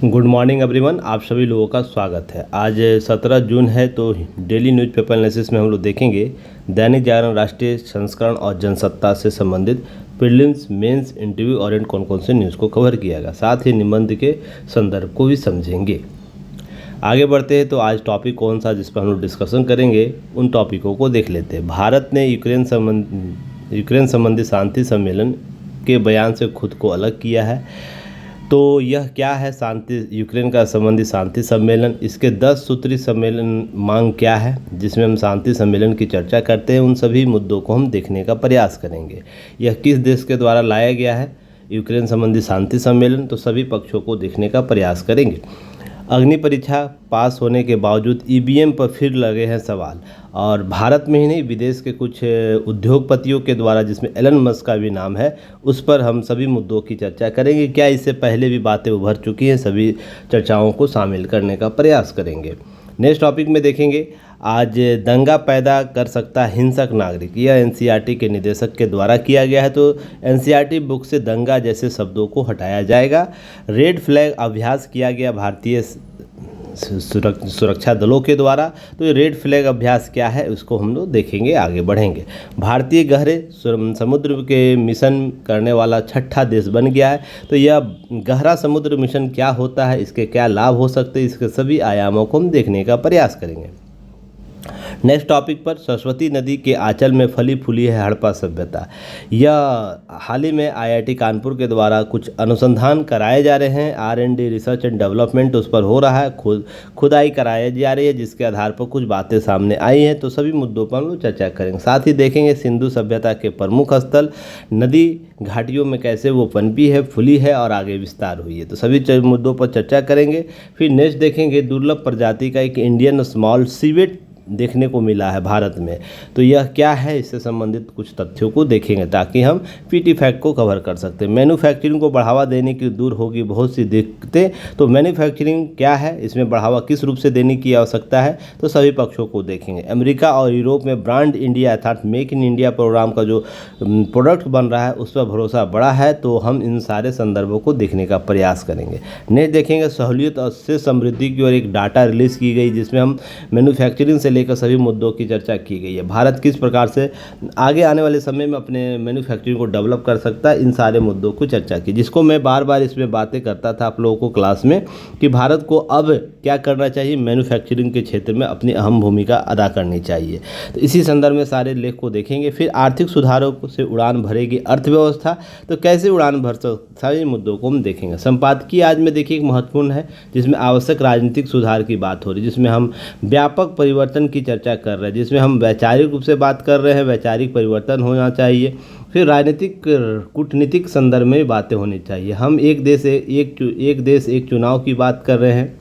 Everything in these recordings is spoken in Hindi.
गुड मॉर्निंग एवरीवन, आप सभी लोगों का स्वागत है। आज 17 जून है, तो डेली न्यूज़पेपर एनालिसिस में हम लोग देखेंगे दैनिक जागरण, राष्ट्रीय संस्करण और जनसत्ता से संबंधित प्रीलिम्स, मेंस, इंटरव्यू और कौन कौन से न्यूज़ को कवर किया गया। साथ ही निबंध के संदर्भ को भी समझेंगे। आगे बढ़ते हैं तो आज टॉपिक कौन सा जिस पर हम लोग डिस्कशन करेंगे, उन टॉपिकों को देख लेते हैं। भारत ने यूक्रेन संबंधी शांति सम्मेलन के बयान से खुद को अलग किया है। तो यह क्या है यूक्रेन का संबंधी शांति सम्मेलन, इसके 10 सूत्री सम्मेलन मांग क्या है, जिसमें हम शांति सम्मेलन की चर्चा करते हैं। उन सभी मुद्दों को हम देखने का प्रयास करेंगे। यह किस देश के द्वारा लाया गया है यूक्रेन संबंधी शांति सम्मेलन, तो सभी पक्षों को देखने का प्रयास करेंगे। अग्नि परीक्षा पास होने के बावजूद ईवीएम पर फिर लगे हैं सवाल, और भारत में ही नहीं विदेश के कुछ उद्योगपतियों के द्वारा, जिसमें एलन मस्क का भी नाम है, उस पर हम सभी मुद्दों की चर्चा करेंगे। क्या इससे पहले भी बातें उभर चुकी हैं, सभी चर्चाओं को शामिल करने का प्रयास करेंगे। नेक्स्ट टॉपिक में देखेंगे आज दंगा पैदा कर सकता हिंसक नागरिक, यह एनसीईआरटी के निदेशक के द्वारा किया गया है। तो एनसीईआरटी बुक से दंगा जैसे शब्दों को हटाया जाएगा। रेड फ्लैग अभ्यास किया गया भारतीय सुरक्षा दलों के द्वारा। तो ये रेड फ्लैग अभ्यास क्या है उसको हम लोग देखेंगे, आगे बढ़ेंगे। भारतीय गहरे समुद्र के मिशन करने वाला छठा देश बन गया है। तो यह गहरा समुद्र मिशन क्या होता है, इसके क्या लाभ हो सकते हैं, इसके सभी आयामों को हम देखने का प्रयास करेंगे। नेक्स्ट टॉपिक पर सरस्वती नदी के आंचल में फली फूली है हड़प्पा सभ्यता। यह हाल ही में आईआईटी कानपुर के द्वारा कुछ अनुसंधान कराए जा रहे हैं। R&D रिसर्च एंड डेवलपमेंट उस पर हो रहा है, खुदाई कराई जा रही है, जिसके आधार पर कुछ बातें सामने आई हैं। तो सभी मुद्दों पर हम लोग चर्चा करेंगे। साथ ही देखेंगे सिंधु सभ्यता के प्रमुख स्थल, नदी घाटियों में कैसे वो पनपी है, फूली है और आगे विस्तार हुई है। तो सभी मुद्दों पर चर्चा करेंगे। फिर नेक्स्ट देखेंगे दुर्लभ प्रजाति का एक इंडियन स्मॉल सीवेट देखने को मिला है भारत में। तो यह क्या है, इससे संबंधित कुछ तथ्यों को देखेंगे ताकि हम पीटी फैक्ट को कवर कर सकते हैं। मैन्युफैक्चरिंग को बढ़ावा देने की दूर होगी बहुत सी दिक्कतें। तो मैन्युफैक्चरिंग क्या है, इसमें बढ़ावा किस रूप से देने की आवश्यकता है, तो सभी पक्षों को देखेंगे। अमेरिका और यूरोप में ब्रांड इंडिया अर्थात मेक इन इंडिया प्रोग्राम का जो प्रोडक्ट बन रहा है उस पर भरोसा बढ़ा है। तो हम इन सारे संदर्भों को देखने का प्रयास करेंगे। नेक्स्ट देखेंगे सहूलियत और से समृद्धि की ओर एक डाटा रिलीज़ की गई, जिसमें हम मैन्युफैक्चरिंग से लेकर सभी मुद्दों की चर्चा की गई है। भारत किस प्रकार से आगे आने वाले समय में अपने मैन्युफैक्चरिंग को डेवलप कर सकता है, इन सारे मुद्दों को चर्चा की, जिसको मैं बार बार इसमें बातें करता था आप लोगों को क्लास में कि भारत को अब क्या करना चाहिए, मैन्युफैक्चरिंग के क्षेत्र में अपनी अहम भूमिका अदा करनी चाहिए। तो इसी संदर्भ में सारे लेख को देखेंगे। फिर आर्थिक सुधारों से उड़ान भरेगी अर्थव्यवस्था, तो कैसे उड़ान भर सकते, सारे मुद्दों को हम देखेंगे। संपादकीय आज में देखिए एक महत्वपूर्ण है, जिसमें आवश्यक राजनीतिक सुधार की बात हो रही है, जिसमें हम व्यापक परिवर्तन की चर्चा कर रहे हैं, जिसमें हम वैचारिक रूप से बात कर रहे हैं, वैचारिक परिवर्तन होना चाहिए। फिर राजनीतिक कूटनीतिक संदर्भ में बातें होनी चाहिए। हम एक देश एक चुनाव की बात कर रहे हैं,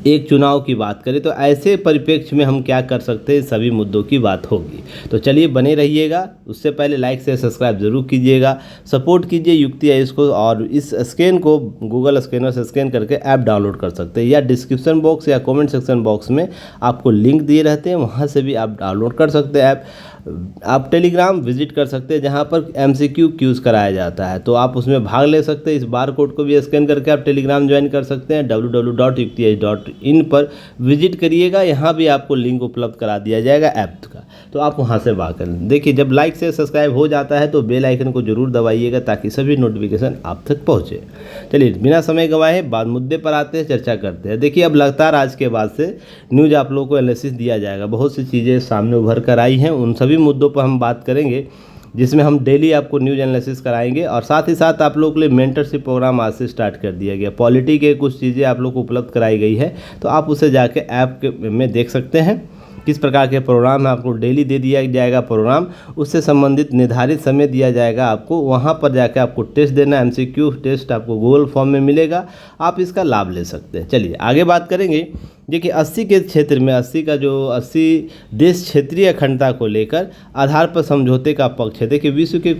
एक चुनाव की बात करें तो ऐसे परिप्रेक्ष्य में हम क्या कर सकते हैं, सभी मुद्दों की बात होगी। तो चलिए बने रहिएगा। उससे पहले लाइक से सब्सक्राइब जरूर कीजिएगा, सपोर्ट कीजिए युक्ति है इसको, और इस स्कैन को गूगल स्कैनर से स्कैन करके ऐप डाउनलोड कर सकते हैं, या डिस्क्रिप्शन बॉक्स या कमेंट सेक्शन बॉक्स में आपको लिंक दिए रहते हैं, वहाँ से भी आप डाउनलोड कर सकते हैं ऐप। आप टेलीग्राम विजिट कर सकते हैं, जहाँ पर MCQ क्यूज़ कराया जाता है, तो आप उसमें भाग ले सकते हैं। इस बार कोड को भी स्कैन करके आप टेलीग्राम ज्वाइन कर सकते हैं। www.yukti.in पर विजिट करिएगा, यहाँ भी आपको लिंक उपलब्ध करा दिया जाएगा ऐप का, तो आप वहाँ से भाग कर देखिए। जब लाइक से सब्सक्राइब हो जाता है तो बेल आइकन को जरूर दबाइएगा ताकि सभी नोटिफिकेशन आप तक पहुँचे। चलिए बिना समय गंवाए बाद मुद्दे पर आते हैं, चर्चा करते हैं। देखिए अब लगातार आज के बाद से न्यूज़ आप लोगों को एनालिसिस दिया जाएगा, बहुत सी चीज़ें सामने उभर कर आई हैं, उन सभी मुद्दों पर हम बात करेंगे, जिसमें हम डेली आपको न्यूज़ एनालिसिस कराएंगे। और साथ ही साथ आप लोगों के लिए मेंटरशिप प्रोग्राम आज से स्टार्ट कर दिया गया। पॉलिटी के कुछ चीज़ें आप लोग को उपलब्ध कराई गई है, तो आप उसे जाके ऐप में देख सकते हैं किस प्रकार के प्रोग्राम है। आपको डेली दे दिया जाएगा प्रोग्राम, उससे संबंधित निर्धारित समय दिया जाएगा आपको, वहाँ पर जाकर आपको टेस्ट देना, MCQ टेस्ट आपको गूगल फॉर्म में मिलेगा, आप इसका लाभ ले सकते हैं। चलिए आगे बात करेंगे। देखिए 80 के क्षेत्र में 80 देश क्षेत्रीय अखंडता को लेकर आधार पर समझौते का पक्ष है। देखिए विश्व के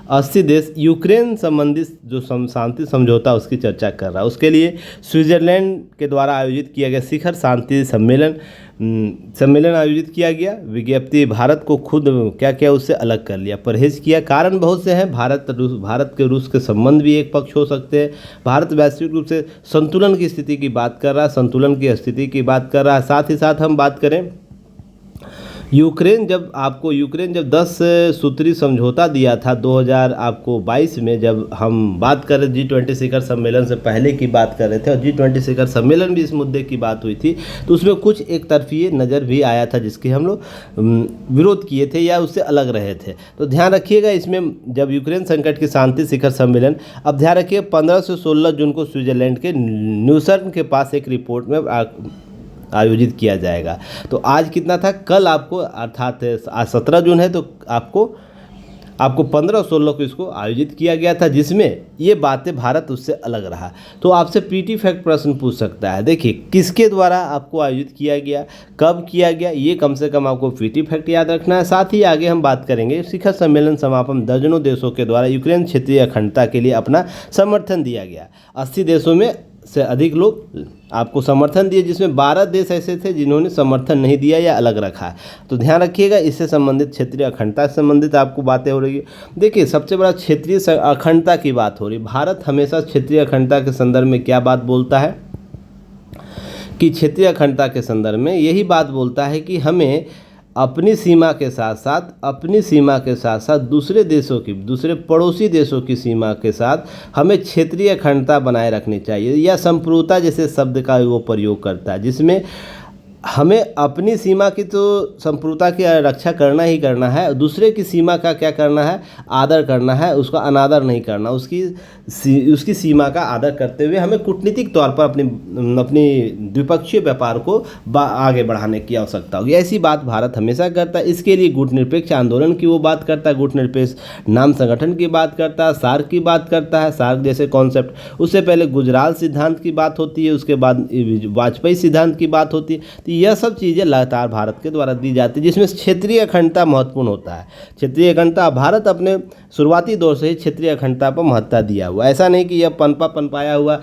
80 देश यूक्रेन संबंधित जो शांति समझौता उसकी चर्चा कर रहा है। उसके लिए स्विट्जरलैंड के द्वारा आयोजित किया गया शिखर शांति सम्मेलन सम्मेलन आयोजित किया गया। विज्ञप्ति भारत को खुद क्या क्या उससे अलग कर लिया, परहेज किया। कारण बहुत से हैं, भारत के रूस के संबंध भी एक पक्ष हो सकते हैं। भारत वैश्विक रूप से संतुलन की स्थिति की बात कर रहा है, संतुलन की स्थिति की बात कर रहा है। साथ ही साथ हम बात करें यूक्रेन जब 10 सूत्री समझौता दिया था 2022 में, जब हम बात कर रहे G20 शिखर सम्मेलन से पहले की बात कर रहे थे और G20 शिखर सम्मेलन भी इस मुद्दे की बात हुई थी, तो उसमें कुछ एक तरफी नज़र भी आया था जिसके हम लोग विरोध किए थे या उससे अलग रहे थे। तो ध्यान रखिएगा इसमें, जब यूक्रेन संकट की शांति शिखर सम्मेलन, अब ध्यान रखिए 15 से 16 जून को स्विट्जरलैंड के न्यूसर्न के पास एक रिपोर्ट में आयोजित किया जाएगा। तो आज कितना था, कल आपको, अर्थात आज 17 जून है, तो आपको 15 और 16 को इसको आयोजित किया गया था, जिसमें ये बातें भारत उससे अलग रहा। तो आपसे पीटी फैक्ट प्रश्न पूछ सकता है। देखिए किसके द्वारा आपको आयोजित किया गया, कब किया गया, ये कम से कम आपको पीटी फैक्ट याद रखना है। साथ ही आगे हम बात करेंगे शिखर सम्मेलन समापन दर्जनों देशों के द्वारा यूक्रेन क्षेत्रीय अखंडता के लिए अपना समर्थन दिया गया। 80 देशों में से अधिक लोग आपको समर्थन दिए, जिसमें 12 देश ऐसे थे जिन्होंने समर्थन नहीं दिया या अलग रखा। तो ध्यान रखिएगा, इससे संबंधित क्षेत्रीय अखंडता से संबंधित आपको बातें हो रही है। देखिए सबसे बड़ा क्षेत्रीय अखंडता की बात हो रही। भारत हमेशा क्षेत्रीय अखंडता के संदर्भ में क्या बात बोलता है कि क्षेत्रीय अखंडता के संदर्भ में यही बात बोलता है कि हमें अपनी सीमा के साथ साथ दूसरे पड़ोसी देशों की सीमा के साथ हमें क्षेत्रीय अखंडता बनाए रखनी चाहिए, या संप्रभुता जैसे शब्द का वो प्रयोग करता है, जिसमें हमें अपनी सीमा की तो संप्रभुता की रक्षा करना ही करना है, दूसरे की सीमा का क्या करना है, आदर करना है, उसका अनादर नहीं करना, उसकी सीमा का आदर करते हुए हमें कूटनीतिक तौर पर अपनी द्विपक्षीय व्यापार को आगे बढ़ाने की आवश्यकता होगी। ऐसी बात भारत हमेशा करता है। इसके लिए गुटनिरपेक्ष आंदोलन की वो बात करता है, गुटनिरपेक्ष नाम संगठन की बात करता है, सार्क की बात करता है, सार्क जैसे कॉन्सेप्ट। उससे पहले गुजराल सिद्धांत की बात होती है, उसके बाद वाजपेयी सिद्धांत की बात होती है। यह सब चीज़ें लगातार भारत के द्वारा दी जाती है, जिसमें क्षेत्रीय अखंडता महत्वपूर्ण होता है। क्षेत्रीय अखंडता, भारत अपने शुरुआती दौर से ही क्षेत्रीय अखंडता पर महत्ता दिया हुआ, ऐसा नहीं कि यह पनपाया हुआ,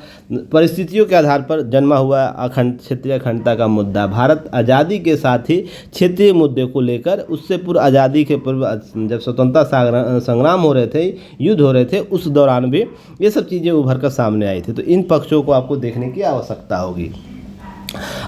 परिस्थितियों के आधार पर जन्मा हुआ क्षेत्रीय अखंडता का मुद्दा। भारत आज़ादी के साथ ही क्षेत्रीय मुद्दे को लेकर, उससे पूर्व आज़ादी के पूर्व जब स्वतंत्रता संग्राम हो रहे थे, युद्ध हो रहे थे, उस दौरान भी ये सब चीज़ें उभर कर सामने आई थी। तो इन पक्षों को आपको देखने की आवश्यकता होगी।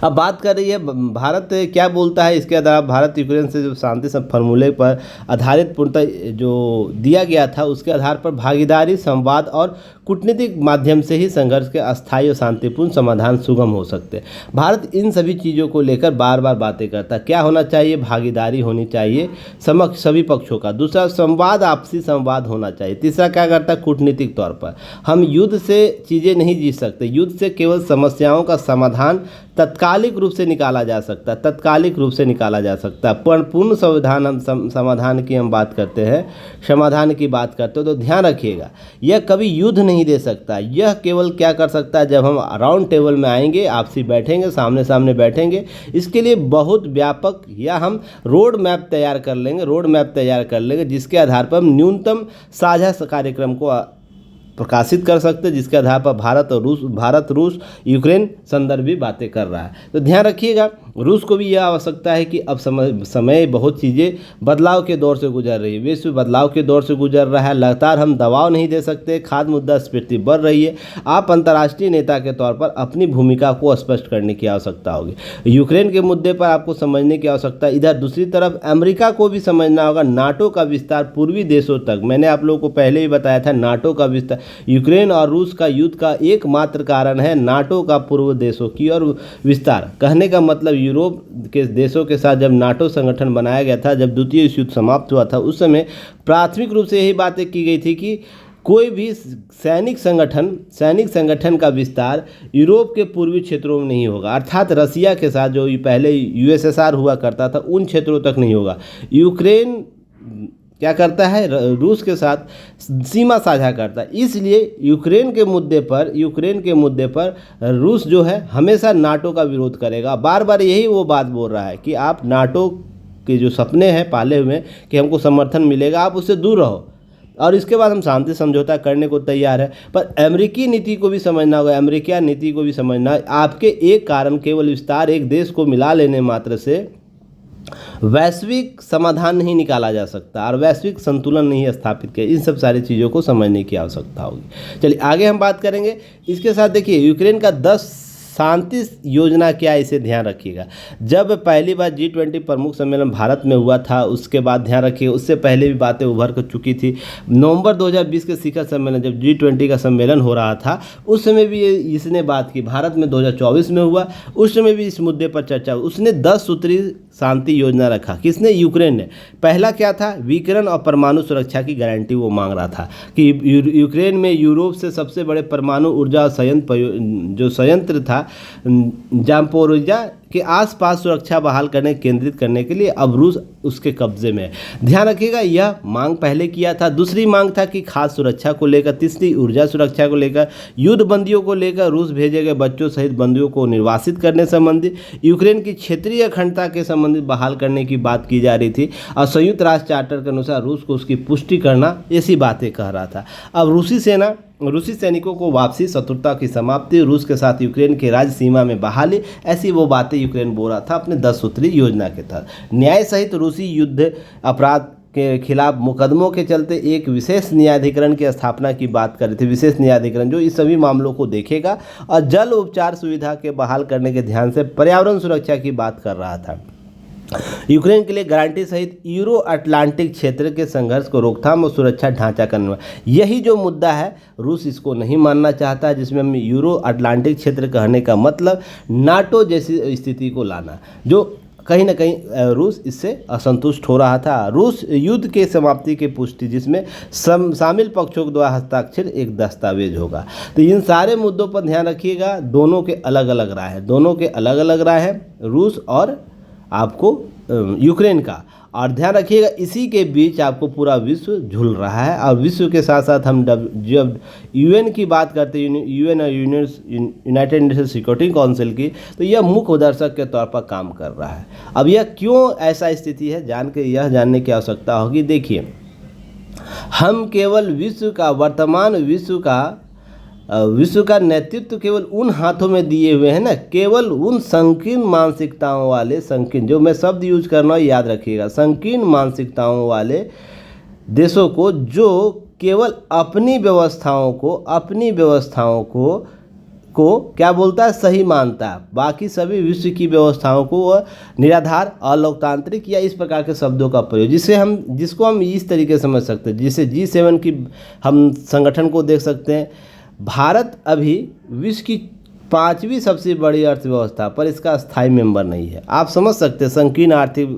अब बात कर रही है भारत क्या बोलता है इसके आधार। भारत यूक्रेन से जो शांति फार्मूले पर आधारित पूर्णतः जो दिया गया था, उसके आधार पर भागीदारी, संवाद और कूटनीतिक माध्यम से ही संघर्ष के अस्थायी और शांतिपूर्ण समाधान सुगम हो सकते हैं। भारत इन सभी चीज़ों को लेकर बार बार बातें करता है। क्या होना चाहिए, भागीदारी होनी चाहिए सभी पक्षों का। दूसरा, संवाद, आपसी संवाद होना चाहिए। तीसरा क्या करता है, कूटनीतिक तौर पर हम युद्ध से चीज़ें नहीं जीत सकते। युद्ध से केवल समस्याओं का समाधान तत्कालिक रूप से निकाला जा सकता है, पूर्ण समाधान की हम बात करते हैं, समाधान की बात करते हो, तो ध्यान रखिएगा यह कभी युद्ध नहीं दे सकता। यह केवल क्या कर सकता है, जब हम राउंड टेबल में आएंगे, आपसी बैठेंगे, सामने सामने बैठेंगे, इसके लिए बहुत व्यापक या हम रोड मैप तैयार कर लेंगे, जिसके आधार पर हम न्यूनतम साझा कार्यक्रम को प्रकाशित कर सकते हैं, जिसके आधार पर भारत रूस यूक्रेन संदर्भ भी बातें कर रहा है। तो ध्यान रखिएगा, रूस को भी यह आवश्यकता है कि अब समय बहुत चीज़ें बदलाव के दौर से गुजर रही है, विश्व बदलाव के दौर से गुजर रहा है। लगातार हम दबाव नहीं दे सकते, खाद्य मुद्रास्फीति बढ़ रही है। आप अंतर्राष्ट्रीय नेता के तौर पर अपनी भूमिका को स्पष्ट करने की आवश्यकता होगी। यूक्रेन के मुद्दे पर आपको समझने की आवश्यकता है। इधर दूसरी तरफ अमेरिका को भी समझना होगा। नाटो का विस्तार पूर्वी देशों तक, मैंने आप लोगों को पहले ही बताया था, नाटो का विस्तार, यूक्रेन और रूस का युद्ध का एकमात्र कारण है नाटो का पूर्व देशों की ओर विस्तार। कहने का मतलब, यूरोप के देशों के साथ जब नाटो संगठन बनाया गया था, जब द्वितीय विश्व युद्ध समाप्त हुआ था, उस समय प्राथमिक रूप से यही बातें की गई थी कि कोई भी सैनिक संगठन का विस्तार यूरोप के पूर्वी क्षेत्रों में नहीं होगा, अर्थात रसिया के साथ जो पहले यूएसएसआर हुआ करता था, उन क्षेत्रों तक नहीं होगा। यूक्रेन क्या करता है, रूस के साथ सीमा साझा करता है, इसलिए यूक्रेन के मुद्दे पर रूस जो है हमेशा नाटो का विरोध करेगा। बार बार यही वो बात बोल रहा है कि आप नाटो के जो सपने हैं पाले हुए कि हमको समर्थन मिलेगा, आप उससे दूर रहो। और इसके बाद हम शांति समझौता करने को तैयार है। पर अमेरिकी नीति को भी समझना होगा, अमेरिकी नीति को भी समझना। आपके एक कारण केवल विस्तार, एक देश को मिला लेने मात्र से वैश्विक समाधान नहीं निकाला जा सकता और वैश्विक संतुलन नहीं स्थापित किया। इन सब सारी चीज़ों को समझने की आवश्यकता होगी। चलिए आगे हम बात करेंगे। इसके साथ देखिए यूक्रेन का 10 शांति योजना क्या है, इसे ध्यान रखिएगा। जब पहली बार G20 प्रमुख सम्मेलन भारत में हुआ था, उसके बाद ध्यान रखिएगा उससे पहले भी बातें उभर कर चुकी थी। नवंबर 2020 के शिखर सम्मेलन, जब G20 का सम्मेलन हो रहा था, उस समय भी इसने बात की। भारत में 2024 में हुआ, उस समय भी इस मुद्दे पर चर्चा हुई। उसने 10 सूत्री शांति योजना रखा। किसने? यूक्रेन ने। पहला क्या था? विकिरण और परमाणु सुरक्षा की गारंटी वो मांग रहा था कि यूक्रेन में यूरोप से सबसे बड़े परमाणु ऊर्जा जो संयंत्र था जापोरिजा के आसपास सुरक्षा बहाल करने केंद्रित करने के लिए अब रूस उसके कब्जे में है। ध्यान रखिएगा यह मांग पहले किया था। दूसरी मांग था कि खाद्य सुरक्षा को लेकर, तीसरी ऊर्जा सुरक्षा को लेकर, युद्ध बंदियों को लेकर, रूस भेजे गए बच्चों सहित बंदियों को निर्वासित करने संबंधी, यूक्रेन की क्षेत्रीय अखंडता के संबंधित बहाल करने की बात की जा रही थी और संयुक्त राष्ट्र चार्टर के अनुसार रूस को उसकी पुष्टि करना, ऐसी बातें कह रहा था। अब रूसी सैनिकों को वापसी, शत्रुता की समाप्ति, रूस के साथ यूक्रेन के राज्य सीमा में बहाली, ऐसी वो बातें यूक्रेन बोल रहा था अपने 10 सूत्री योजना के तहत। न्याय सहित रूसी युद्ध अपराध के खिलाफ मुकदमों के चलते एक विशेष न्यायाधिकरण की स्थापना की बात कर रहे थे। विशेष न्यायाधिकरण जो इस सभी मामलों को देखेगा और जल उपचार सुविधा के बहाल करने के ध्यान से पर्यावरण सुरक्षा की बात कर रहा था। यूक्रेन के लिए गारंटी सहित यूरो अटलांटिक क्षेत्र के संघर्ष को रोकथाम और सुरक्षा ढांचा करना, यही जो मुद्दा है रूस इसको नहीं मानना चाहता, जिसमें हम यूरो अटलांटिक क्षेत्र कहने का मतलब नाटो जैसी स्थिति को लाना, जो कहीं ना कहीं रूस इससे असंतुष्ट हो रहा था। रूस युद्ध के समाप्ति की पुष्टि, जिसमें शामिल पक्षों के द्वारा हस्ताक्षर एक दस्तावेज होगा। तो इन सारे मुद्दों पर ध्यान रखिएगा। दोनों के अलग अलग राय है, रूस और आपको यूक्रेन का। और ध्यान रखिएगा इसी के बीच आपको पूरा विश्व झूल रहा है। और विश्व के साथ साथ हम जब यूएन की बात करते हैं, यूएन और यूनाइटेड नेशन सिक्योरिटी काउंसिल की, तो यह मुख्य दर्शक के तौर पर काम कर रहा है। अब यह क्यों ऐसा स्थिति है, यह जानने की आवश्यकता होगी। देखिए, हम केवल वर्तमान विश्व का नेतृत्व केवल उन हाथों में दिए हुए हैं ना, केवल उन संकीर्ण मानसिकताओं वाले, जो मैं शब्द यूज करना याद रखिएगा, संकीर्ण मानसिकताओं वाले देशों को, जो केवल अपनी व्यवस्थाओं को क्या बोलता है, सही मानता है। बाकी सभी विश्व की व्यवस्थाओं को वह निराधार, अलोकतांत्रिक या इस प्रकार के शब्दों का प्रयोग, जिसको हम इस तरीके से समझ सकते हैं। जिसे G7 की हम संगठन को देख सकते हैं। भारत अभी विश्व की 5वीं सबसे बड़ी अर्थव्यवस्था पर इसका स्थायी मेंबर नहीं है। आप समझ सकते हैं संकीर्ण आर्थिक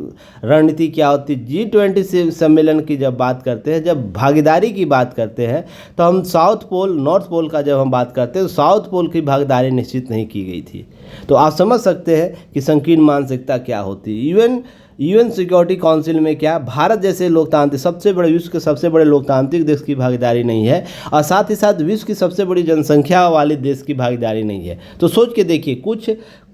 रणनीति क्या होती है। G20 से सम्मेलन की जब बात करते हैं, जब भागीदारी की बात करते हैं, तो हम साउथ पोल, नॉर्थ पोल का जब हम बात करते हैं, तो साउथ पोल की भागीदारी निश्चित नहीं की गई थी। तो आप समझ सकते हैं कि संकीर्ण मानसिकता क्या होती है। यूएन सिक्योरिटी काउंसिल में क्या भारत जैसे लोकतांत्रिक विश्व के सबसे बड़े लोकतांत्रिक देश की भागीदारी नहीं है, और साथ ही साथ विश्व की सबसे बड़ी जनसंख्या वाले देश की भागीदारी नहीं है। तो सोच के देखिए,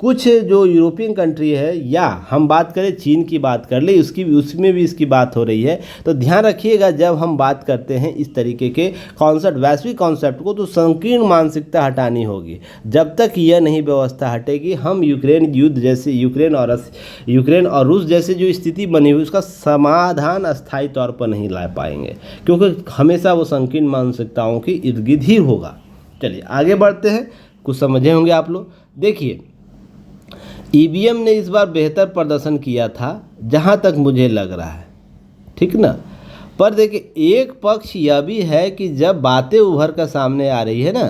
कुछ जो यूरोपियन कंट्री है, या हम बात करें चीन की बात कर ले, उसमें भी इसकी बात हो रही है। तो ध्यान रखिएगा जब हम बात करते हैं इस तरीके के कॉन्सेप्ट, वैश्विक कॉन्सेप्ट को, तो संकीर्ण मानसिकता हटानी होगी। जब तक यह नहीं व्यवस्था हटेगी, हम यूक्रेन और रूस जैसे जो स्थिति बनी हुई, उसका समाधान अस्थायी तौर पर नहीं ला पाएंगे, क्योंकि हमेशा वो संकीर्ण मानसिकताओं की इर्द गिर्द ही होगा। चलिए आगे बढ़ते हैं। कुछ समझे होंगे आप लोग। देखिए, ईवीएम ने इस बार बेहतर प्रदर्शन किया था जहां तक मुझे लग रहा है, ठीक ना। पर देखिए, एक पक्ष यह भी है कि जब बातें उभर कर सामने आ रही है ना,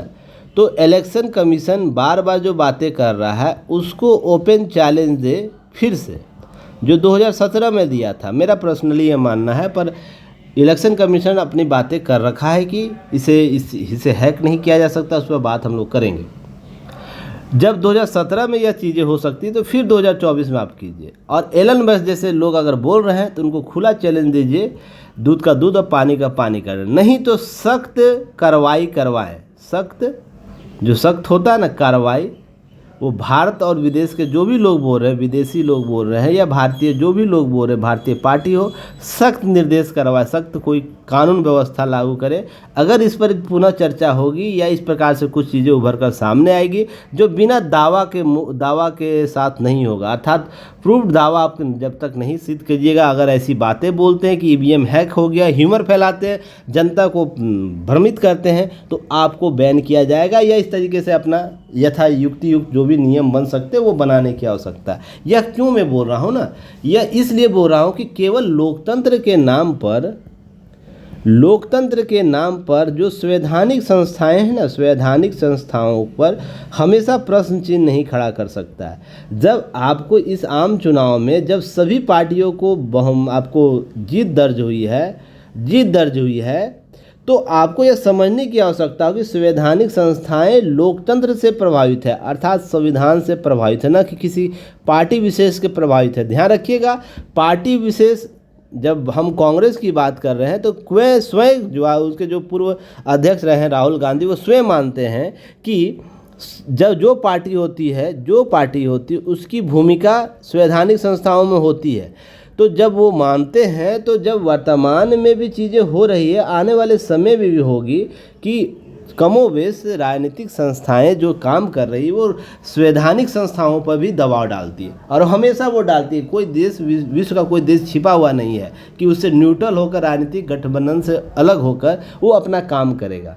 तो इलेक्शन कमीशन बार बार जो बातें कर रहा है उसको ओपन चैलेंज दे फिर से, जो 2017 में दिया था। मेरा पर्सनली ये मानना है, पर इलेक्शन कमीशन अपनी बातें कर रखा है कि इसे हैक नहीं किया जा सकता। उस पर बात हम लोग करेंगे। जब 2017 में यह चीज़ें हो सकती है, तो फिर 2024 में आप कीजिए। और एलन मस्क जैसे लोग अगर बोल रहे हैं, तो उनको खुला चैलेंज दीजिए, दूध का दूध और पानी का पानी करें, नहीं तो सख्त कार्रवाई करवाएं। सख्त होता है ना कार्रवाई, वो भारत और विदेश के जो भी लोग बोल रहे हैं, विदेशी लोग बोल रहे हैं या भारतीय जो भी लोग बोल रहे हैं, भारतीय पार्टी हो, सख्त निर्देश करवाए, सख्त कोई कानून व्यवस्था लागू करे। अगर इस पर पुनः चर्चा होगी या इस प्रकार से कुछ चीज़ें उभर कर सामने आएगी जो बिना दावा के साथ नहीं होगा, अर्थात प्रूव्ड दावा आप जब तक नहीं सिद्ध कीजिएगा, अगर ऐसी बातें बोलते हैं कि ईवीएम हैक हो गया, ह्यूमर फैलाते हैं, जनता को भ्रमित करते हैं, तो आपको बैन किया जाएगा या इस तरीके से अपना युक्ति जो भी नियम बन सकते हैं वो बनाने की आवश्यकता है। यह क्यों मैं बोल रहा हूँ ना, यह इसलिए बोल रहा हूँ कि केवल लोकतंत्र के नाम पर जो संवैधानिक संस्थाएं हैं ना, संवैधानिक संस्थाओं पर हमेशा प्रश्न चिन्ह नहीं खड़ा कर सकता है। जब आपको इस आम चुनाव में जब सभी पार्टियों को आपको जीत दर्ज हुई है तो आपको यह समझने की आवश्यकता है कि संवैधानिक संस्थाएं लोकतंत्र से प्रभावित है, अर्थात संविधान से प्रभावित है, ना कि किसी पार्टी विशेष के प्रभावित है। ध्यान रखिएगा, पार्टी विशेष जब हम कांग्रेस की बात कर रहे हैं तो स्वयं जो उसके जो पूर्व अध्यक्ष रहे हैं राहुल गांधी, वो स्वयं मानते हैं कि जब जो पार्टी होती है उसकी भूमिका संवैधानिक संस्थाओं में होती है। तो जब वो मानते हैं तो जब वर्तमान में भी चीज़ें हो रही है, आने वाले समय में भी होगी कि कमोवेश राजनीतिक संस्थाएं जो काम कर रही है वो संवैधानिक संस्थाओं पर भी दबाव डालती है, और हमेशा वो डालती है। कोई देश, विश्व का कोई देश छिपा हुआ नहीं है कि उससे न्यूट्रल होकर, राजनीतिक गठबंधन से अलग होकर वो अपना काम करेगा।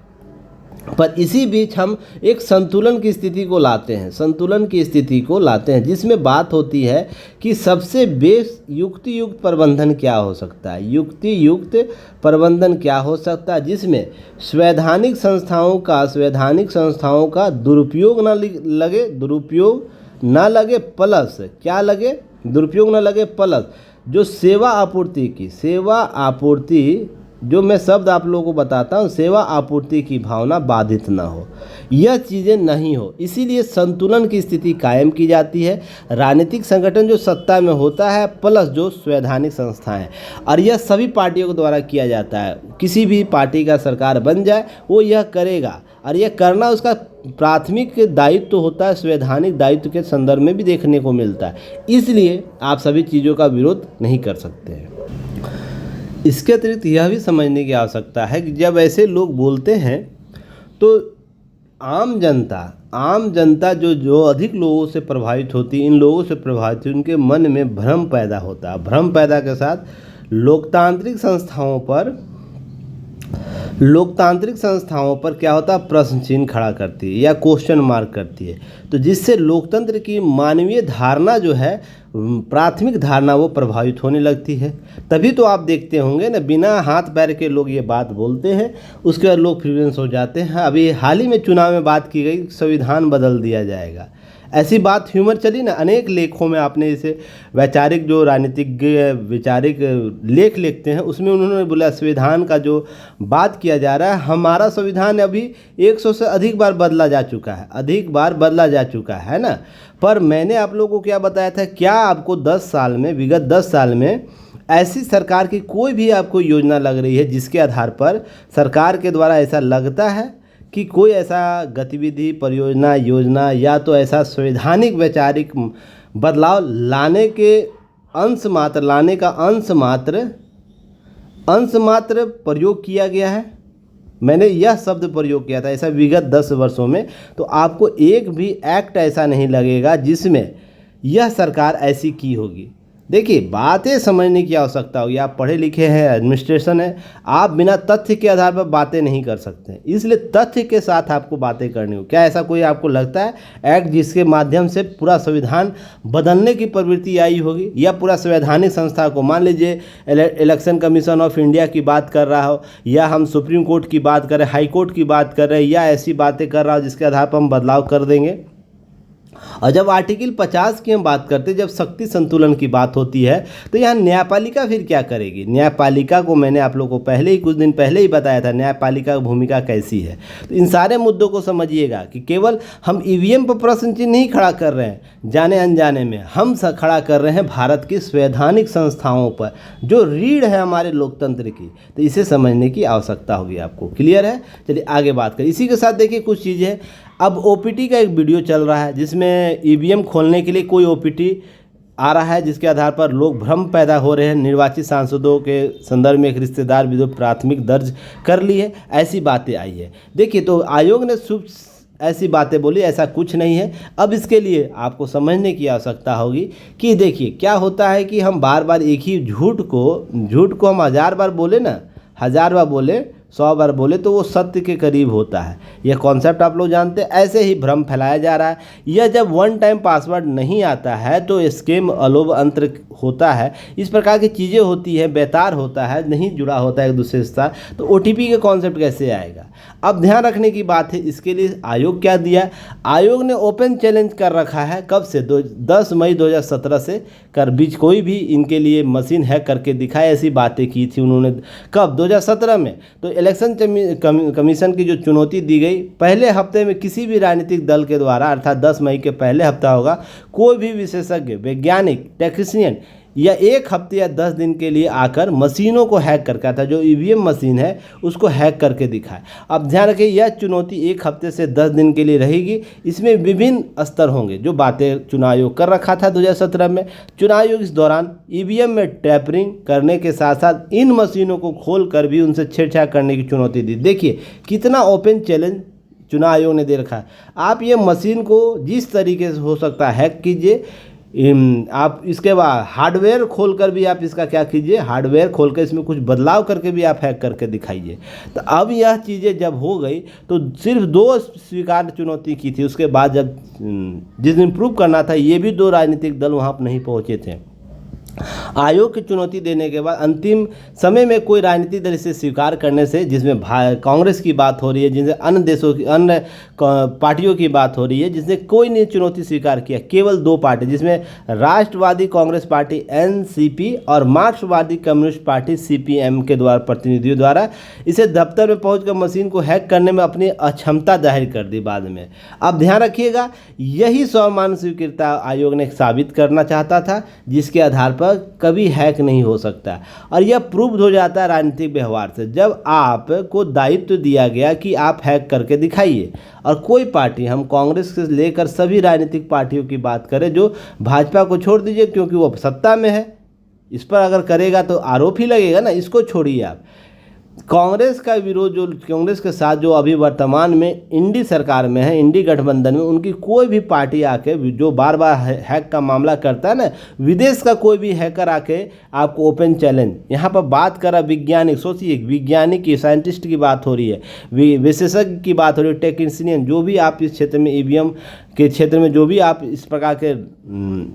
पर इसी बीच हम एक संतुलन की स्थिति को लाते हैं जिसमें बात होती है कि सबसे बेस्ट युक्ति प्रबंधन क्या हो सकता है, जिसमें संवैधानिक संस्थाओं का दुरुपयोग ना लगे प्लस जो सेवा आपूर्ति जो मैं शब्द आप लोगों को बताता हूँ, सेवा आपूर्ति की भावना बाधित ना हो, यह चीज़ें नहीं हो, इसीलिए संतुलन की स्थिति कायम की जाती है। राजनीतिक संगठन जो सत्ता में होता है प्लस जो संवैधानिक संस्था है, और यह सभी पार्टियों के द्वारा किया जाता है। किसी भी पार्टी का सरकार बन जाए वो यह करेगा, और यह करना उसका प्राथमिक दायित्व तो होता है, संवैधानिक दायित्व के संदर्भ में भी देखने को मिलता है। इसलिए आप सभी चीज़ों का विरोध नहीं कर सकते हैं। इसके अतिरिक्त यह भी समझने की आवश्यकता है कि जब ऐसे लोग बोलते हैं तो आम जनता जो अधिक लोगों से प्रभावित होती है, इन लोगों से प्रभावित, उनके मन में भ्रम पैदा होता है। भ्रम पैदा के साथ लोकतांत्रिक संस्थाओं पर क्या होता है, प्रश्न चिन्ह खड़ा करती है या क्वेश्चन मार्क करती है, तो जिससे लोकतंत्र की मानवीय धारणा जो है, प्राथमिक धारणा, वो प्रभावित होने लगती है। तभी तो आप देखते होंगे ना, बिना हाथ पैर के लोग ये बात बोलते हैं, उसके बाद लोग फ्रीवेंस हो जाते हैं। अभी हाल ही में चुनाव में बात की गई, संविधान बदल दिया जाएगा, ऐसी बात ह्यूमर चली ना। अनेक लेखों में आपने इसे वैचारिक जो वैचारिक लेख लिखते हैं उसमें उन्होंने बोला संविधान का जो बात किया जा रहा है, हमारा संविधान अभी 100 से अधिक बार बदला जा चुका है ना। पर मैंने आप लोगों को क्या बताया था, क्या आपको विगत 10 साल में ऐसी सरकार की कोई भी आपको योजना लग रही है जिसके आधार पर सरकार के द्वारा ऐसा लगता है कि कोई ऐसा गतिविधि, परियोजना, योजना या तो ऐसा संवैधानिक वैचारिक बदलाव लाने का अंश मात्र प्रयोग किया गया है? मैंने यह शब्द प्रयोग किया था ऐसा विगत 10 वर्षों में। तो आपको एक भी एक्ट ऐसा नहीं लगेगा जिसमें यह सरकार ऐसी की होगी। देखिए, बातें समझने की आवश्यकता होगी। आप पढ़े लिखे हैं, एडमिनिस्ट्रेशन है, आप बिना तथ्य के आधार पर बातें नहीं कर सकते, इसलिए तथ्य के साथ आपको बातें करनी हो। क्या ऐसा कोई आपको लगता है एक्ट जिसके माध्यम से पूरा संविधान बदलने की प्रवृत्ति आई होगी, या पूरा संवैधानिक संस्था को, मान लीजिए इलेक्शन कमीशन ऑफ इंडिया की बात कर रहा हो, या हम सुप्रीम कोर्ट की बात कर रहे हैं, हाई कोर्ट की बात कर रहे हैं, या ऐसी बातें कर रहा हो जिसके आधार पर हम बदलाव कर देंगे? और जब आर्टिकल 50 की हम बात करते हैं, जब शक्ति संतुलन की बात होती है, तो यहाँ न्यायपालिका फिर क्या करेगी? न्यायपालिका को मैंने आप लोगों को कुछ दिन पहले ही बताया था, न्यायपालिका की भूमिका कैसी है। तो इन सारे मुद्दों को समझिएगा कि केवल हम ईवीएम पर प्रश्न चिन्ह नहीं खड़ा कर रहे हैं जाने अनजाने में, हम खड़ा कर रहे हैं भारत की संवैधानिक संस्थाओं पर जो रीढ़ है हमारे लोकतंत्र की। तो इसे समझने की आवश्यकता होगी आपको। क्लियर है? चलिए आगे बात करें। इसी के साथ देखिए कुछ चीज़ें, अब ओपीटी का एक वीडियो चल रहा है जिसमें ईवीएम खोलने के लिए कोई ओपीटी आ रहा है, जिसके आधार पर लोग भ्रम पैदा हो रहे हैं। निर्वाचित सांसदों के संदर्भ में एक रिश्तेदार विरुद्ध प्राथमिक दर्ज कर ली है, ऐसी बातें आई है। देखिए, तो आयोग ने शुभ ऐसी बातें बोली, ऐसा कुछ नहीं है। अब इसके लिए आपको समझने की आवश्यकता होगी कि देखिए क्या होता है कि हम बार बार एक ही झूठ को हम 1000 बार बोले ना, 1000 बार बोले, 100 बार बोले तो वो सत्य के करीब होता है। यह कॉन्सेप्ट आप लोग जानते हैं। ऐसे ही भ्रम फैलाया जा रहा है। यह जब वन टाइम पासवर्ड नहीं आता है तो स्कैम, अलोभ, अंतर होता है, इस प्रकार की चीज़ें होती हैं, बेतार होता है, नहीं जुड़ा होता है एक दूसरे से, तो OTP का कॉन्सेप्ट कैसे आएगा। अब ध्यान रखने की बात है, इसके लिए आयोग क्या दिया, आयोग ने ओपन चैलेंज कर रखा है। कब से? 10 मई 2017 से कर बीच कोई भी इनके लिए मशीन हैक करके दिखाए, ऐसी बातें की थी उन्होंने। कब? 2017 में। तो इलेक्शन कमीशन की जो चुनौती दी गई, पहले हफ्ते में किसी भी राजनीतिक दल के द्वारा, अर्थात 10 मई के पहले हफ्ता होगा, कोई भी विशेषज्ञ, वैज्ञानिक, टेक्नीशियन या 1 हफ्ते या 10 दिन के लिए आकर मशीनों को हैक करके आता, जो EVM मशीन है उसको हैक करके दिखाए। अब ध्यान रखिए, यह चुनौती 1 हफ्ते से 10 दिन के लिए रहेगी। इसमें विभिन्न स्तर होंगे, जो बातें चुनाव आयोग कर रखा था 2017 में। चुनाव आयोग इस दौरान EVM में टैपरिंग करने के साथ साथ इन मशीनों को खोल कर भी उनसे छेड़छाड़ करने की चुनौती दी। देखिए कितना ओपन चैलेंज चुनाव आयोग ने दे रखा है। आप ये मशीन को जिस तरीके से हो सकता है हैक कीजिए। आप इसके बाद हार्डवेयर खोलकर भी आप इसका क्या कीजिए, हार्डवेयर खोलकर इसमें कुछ बदलाव करके भी आप हैक करके दिखाइए। तो अब यह चीज़ें जब हो गई तो सिर्फ 2 स्वीकार चुनौती की थी। उसके बाद जब जिस दिन प्रूव करना था, ये भी 2 राजनीतिक दल वहाँ पर नहीं पहुँचे थे। आयोग की चुनौती देने के बाद अंतिम समय में कोई राजनीतिक दल इसे स्वीकार करने से, जिसमें कांग्रेस की बात हो रही है, जिनसे अन्य देशों की, अन्य पार्टियों की बात हो रही है, जिसने कोई नहीं चुनौती स्वीकार किया। केवल 2 पार्टी, जिसमें राष्ट्रवादी कांग्रेस पार्टी NCP और मार्क्सवादी कम्युनिस्ट पार्टी CPM के द्वारा, प्रतिनिधियों द्वारा इसे दफ्तर में पहुंचकर मशीन को हैक करने में अपनी अक्षमता जाहिर कर दी बाद में। अब ध्यान रखिएगा, यही स्वाभिमान स्वीकृति आयोग ने साबित करना चाहता था, जिसके आधार पर कभी हैक नहीं हो सकता। और यह प्रूव हो जाता है राजनीतिक व्यवहार से, जब आपको दायित्व दिया गया कि आप हैक करके दिखाइए। और कोई पार्टी, हम कांग्रेस से लेकर सभी राजनीतिक पार्टियों की बात करें, जो भाजपा को छोड़ दीजिए क्योंकि वो सत्ता में है, इस पर अगर करेगा तो आरोप ही लगेगा ना, इसको छोड़िए आप। कांग्रेस का विरोध, जो कांग्रेस के साथ जो अभी वर्तमान में इंडी सरकार में है, इंडी गठबंधन में, उनकी कोई भी पार्टी आके जो बार बार हैक का मामला करता है ना, विदेश का कोई भी हैकर आके आपको ओपन चैलेंज, यहाँ पर बात करा वैज्ञानिक, सोचिए वैज्ञानिक की, साइंटिस्ट की बात हो रही है, विशेषज्ञ की बात हो रही है, टेक्नीशियन, जो भी आप इस क्षेत्र में EVM के क्षेत्र में जो भी आप इस प्रकार के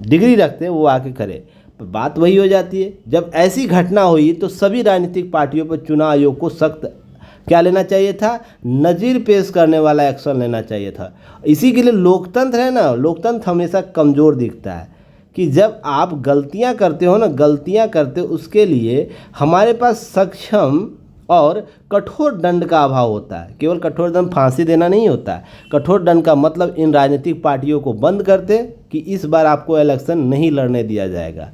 डिग्री रखते हैं, वो आके करे। बात वही हो जाती है। जब ऐसी घटना हुई तो सभी राजनीतिक पार्टियों पर चुनाव आयोग को सख्त क्या लेना चाहिए था, नज़ीर पेश करने वाला एक्शन लेना चाहिए था। इसी के लिए लोकतंत्र है ना, लोकतंत्र हमेशा कमज़ोर दिखता है कि जब आप गलतियां करते हो ना, गलतियां करते हो, उसके लिए हमारे पास सक्षम और कठोर दंड का अभाव होता है। केवल कठोर दंड फांसी देना नहीं होता है। कठोर दंड का मतलब इन राजनीतिक पार्टियों को बंद करते कि इस बार आपको इलेक्शन नहीं लड़ने दिया जाएगा।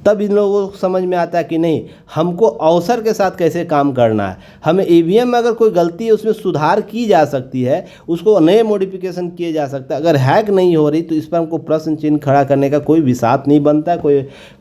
तब इन लोगों को समझ में आता है कि नहीं, हमको अवसर के साथ कैसे काम करना है। हमें EVM में अगर कोई गलती है उसमें सुधार की जा सकती है, उसको नए मॉडिफिकेशन किए जा सकता है। अगर हैक नहीं हो रही तो इस पर हमको प्रश्न चिन्ह खड़ा करने का कोई विसात नहीं बनता है,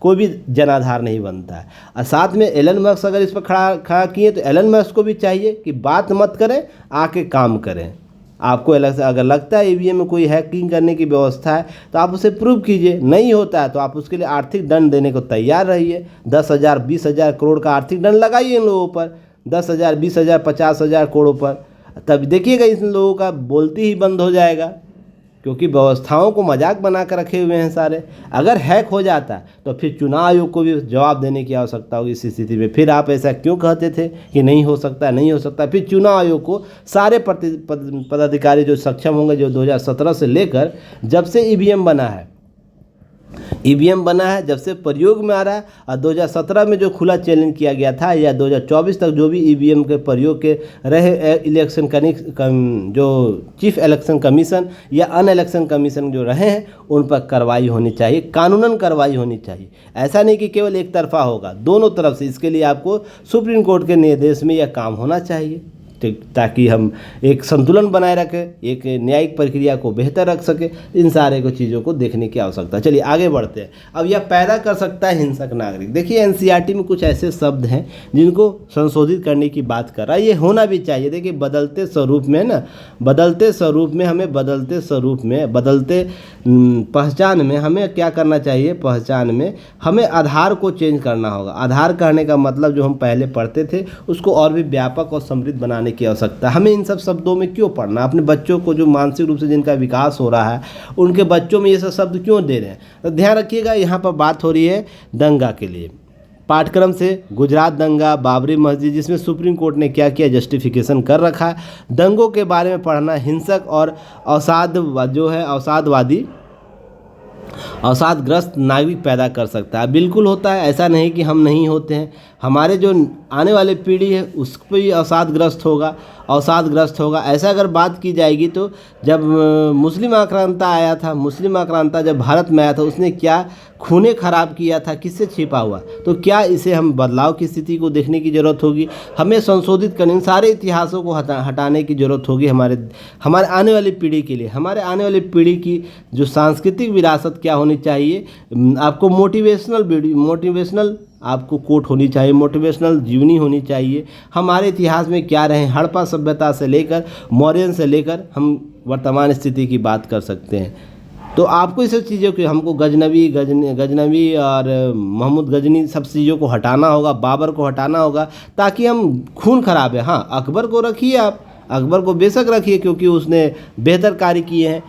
कोई भी जनाधार नहीं बनता है। और साथ में एलन मस्क अगर इस पर खड़ा किए तो एलन मस्क को भी चाहिए कि बात मत करें, आके काम करें। आपको अगर लगता है EVM में कोई हैकिंग करने की व्यवस्था है तो आप उसे प्रूव कीजिए। नहीं होता है तो आप उसके लिए आर्थिक दंड देने को तैयार रहिए। 10,000, 20,000 करोड़ का आर्थिक दंड लगाइए इन लोगों पर, 10,000, 20,000, 50,000 करोड़ों पर। तब देखिएगा इन लोगों का बोलती ही बंद हो जाएगा, क्योंकि व्यवस्थाओं को मजाक बना कर रखे हुए हैं सारे। अगर हैक हो जाता तो फिर चुनाव आयोग को भी जवाब देने की आवश्यकता होगी इस स्थिति में। फिर आप ऐसा क्यों कहते थे कि नहीं हो सकता, नहीं हो सकता। फिर चुनाव आयोग को सारे पदाधिकारी जो सक्षम होंगे, जो 2017 से लेकर जब से EVM बना है, जब से प्रयोग में आ रहा है, और 2017 में जो खुला चैलेंज किया गया था, या 2024 तक जो भी EVM के प्रयोग के रहे इलेक्शन जो चीफ इलेक्शन कमीशन या अन इलेक्शन कमीशन जो रहे हैं, उन पर कार्रवाई होनी चाहिए, कानूनन कार्रवाई होनी चाहिए। ऐसा नहीं कि केवल एक तरफा होगा, दोनों तरफ से। इसके लिए आपको सुप्रीम कोर्ट के निर्देश में यह काम होना चाहिए। ताकि हम एक संतुलन बनाए रखें, एक न्यायिक प्रक्रिया को बेहतर रख सके। इन सारे को चीज़ों को देखने की आवश्यकता है। चलिए आगे बढ़ते हैं। अब यह पैदा कर सकता है हिंसक नागरिक। देखिए एनसीईआरटी में कुछ ऐसे शब्द हैं जिनको संशोधित करने की बात कर रहा है, ये होना भी चाहिए। देखिए बदलते स्वरूप में ना, बदलते स्वरूप में हमें बदलते स्वरूप में बदलते पहचान में हमें क्या करना चाहिए, पहचान में हमें आधार को चेंज करना होगा। आधार कहने का मतलब जो हम पहले पढ़ते थे उसको और भी व्यापक और समृद्ध बनाने की आवश्यकता है। हमें इन सब शब्दों में क्यों पढ़ना, अपने बच्चों को जो मानसिक रूप से जिनका विकास हो रहा है उनके बच्चों में ये सब शब्द क्यों दे रहे हैं। तो ध्यान रखिएगा, यहाँ पर बात हो रही है दंगा के लिए। पाठ्यक्रम से गुजरात दंगा, बाबरी मस्जिद, जिसमें सुप्रीम कोर्ट ने क्या किया, जस्टिफिकेशन कर रखा है। दंगों के बारे में पढ़ना हिंसक और अवसादग्रस्त नागरिक पैदा कर सकता है। बिल्कुल होता है, ऐसा नहीं कि हम नहीं होते हैं। हमारे जो आने वाली पीढ़ी है उस पर भी अवसादग्रस्त होगा। ऐसा अगर बात की जाएगी तो जब मुस्लिम आक्रांता आया था, मुस्लिम आक्रांता जब भारत में आया था, उसने क्या खूने खराब किया था, किससे छिपा हुआ। तो क्या इसे हम बदलाव की स्थिति को देखने की ज़रूरत होगी, हमें संशोधित करने, सारे इतिहासों को हटाने की ज़रूरत होगी हमारे आने वाली पीढ़ी के लिए। हमारे आने वाली पीढ़ी की जो सांस्कृतिक विरासत क्या होनी चाहिए, आपको मोटिवेशनल आपको कोट होनी चाहिए, मोटिवेशनल जीवनी होनी चाहिए। हमारे इतिहास में क्या रहे, हड़प्पा सभ्यता से लेकर मौर्यन से लेकर हम वर्तमान स्थिति की बात कर सकते हैं। तो आपको इस सब चीज़ों के, हमको गजनवी और महमूद गजनी सब चीज़ों को हटाना होगा, बाबर को हटाना होगा, ताकि हम खून खराब है। हाँ, अकबर को रखिए, आप अकबर को बेशक रखिए क्योंकि उसने बेहतर कार्य किए हैं,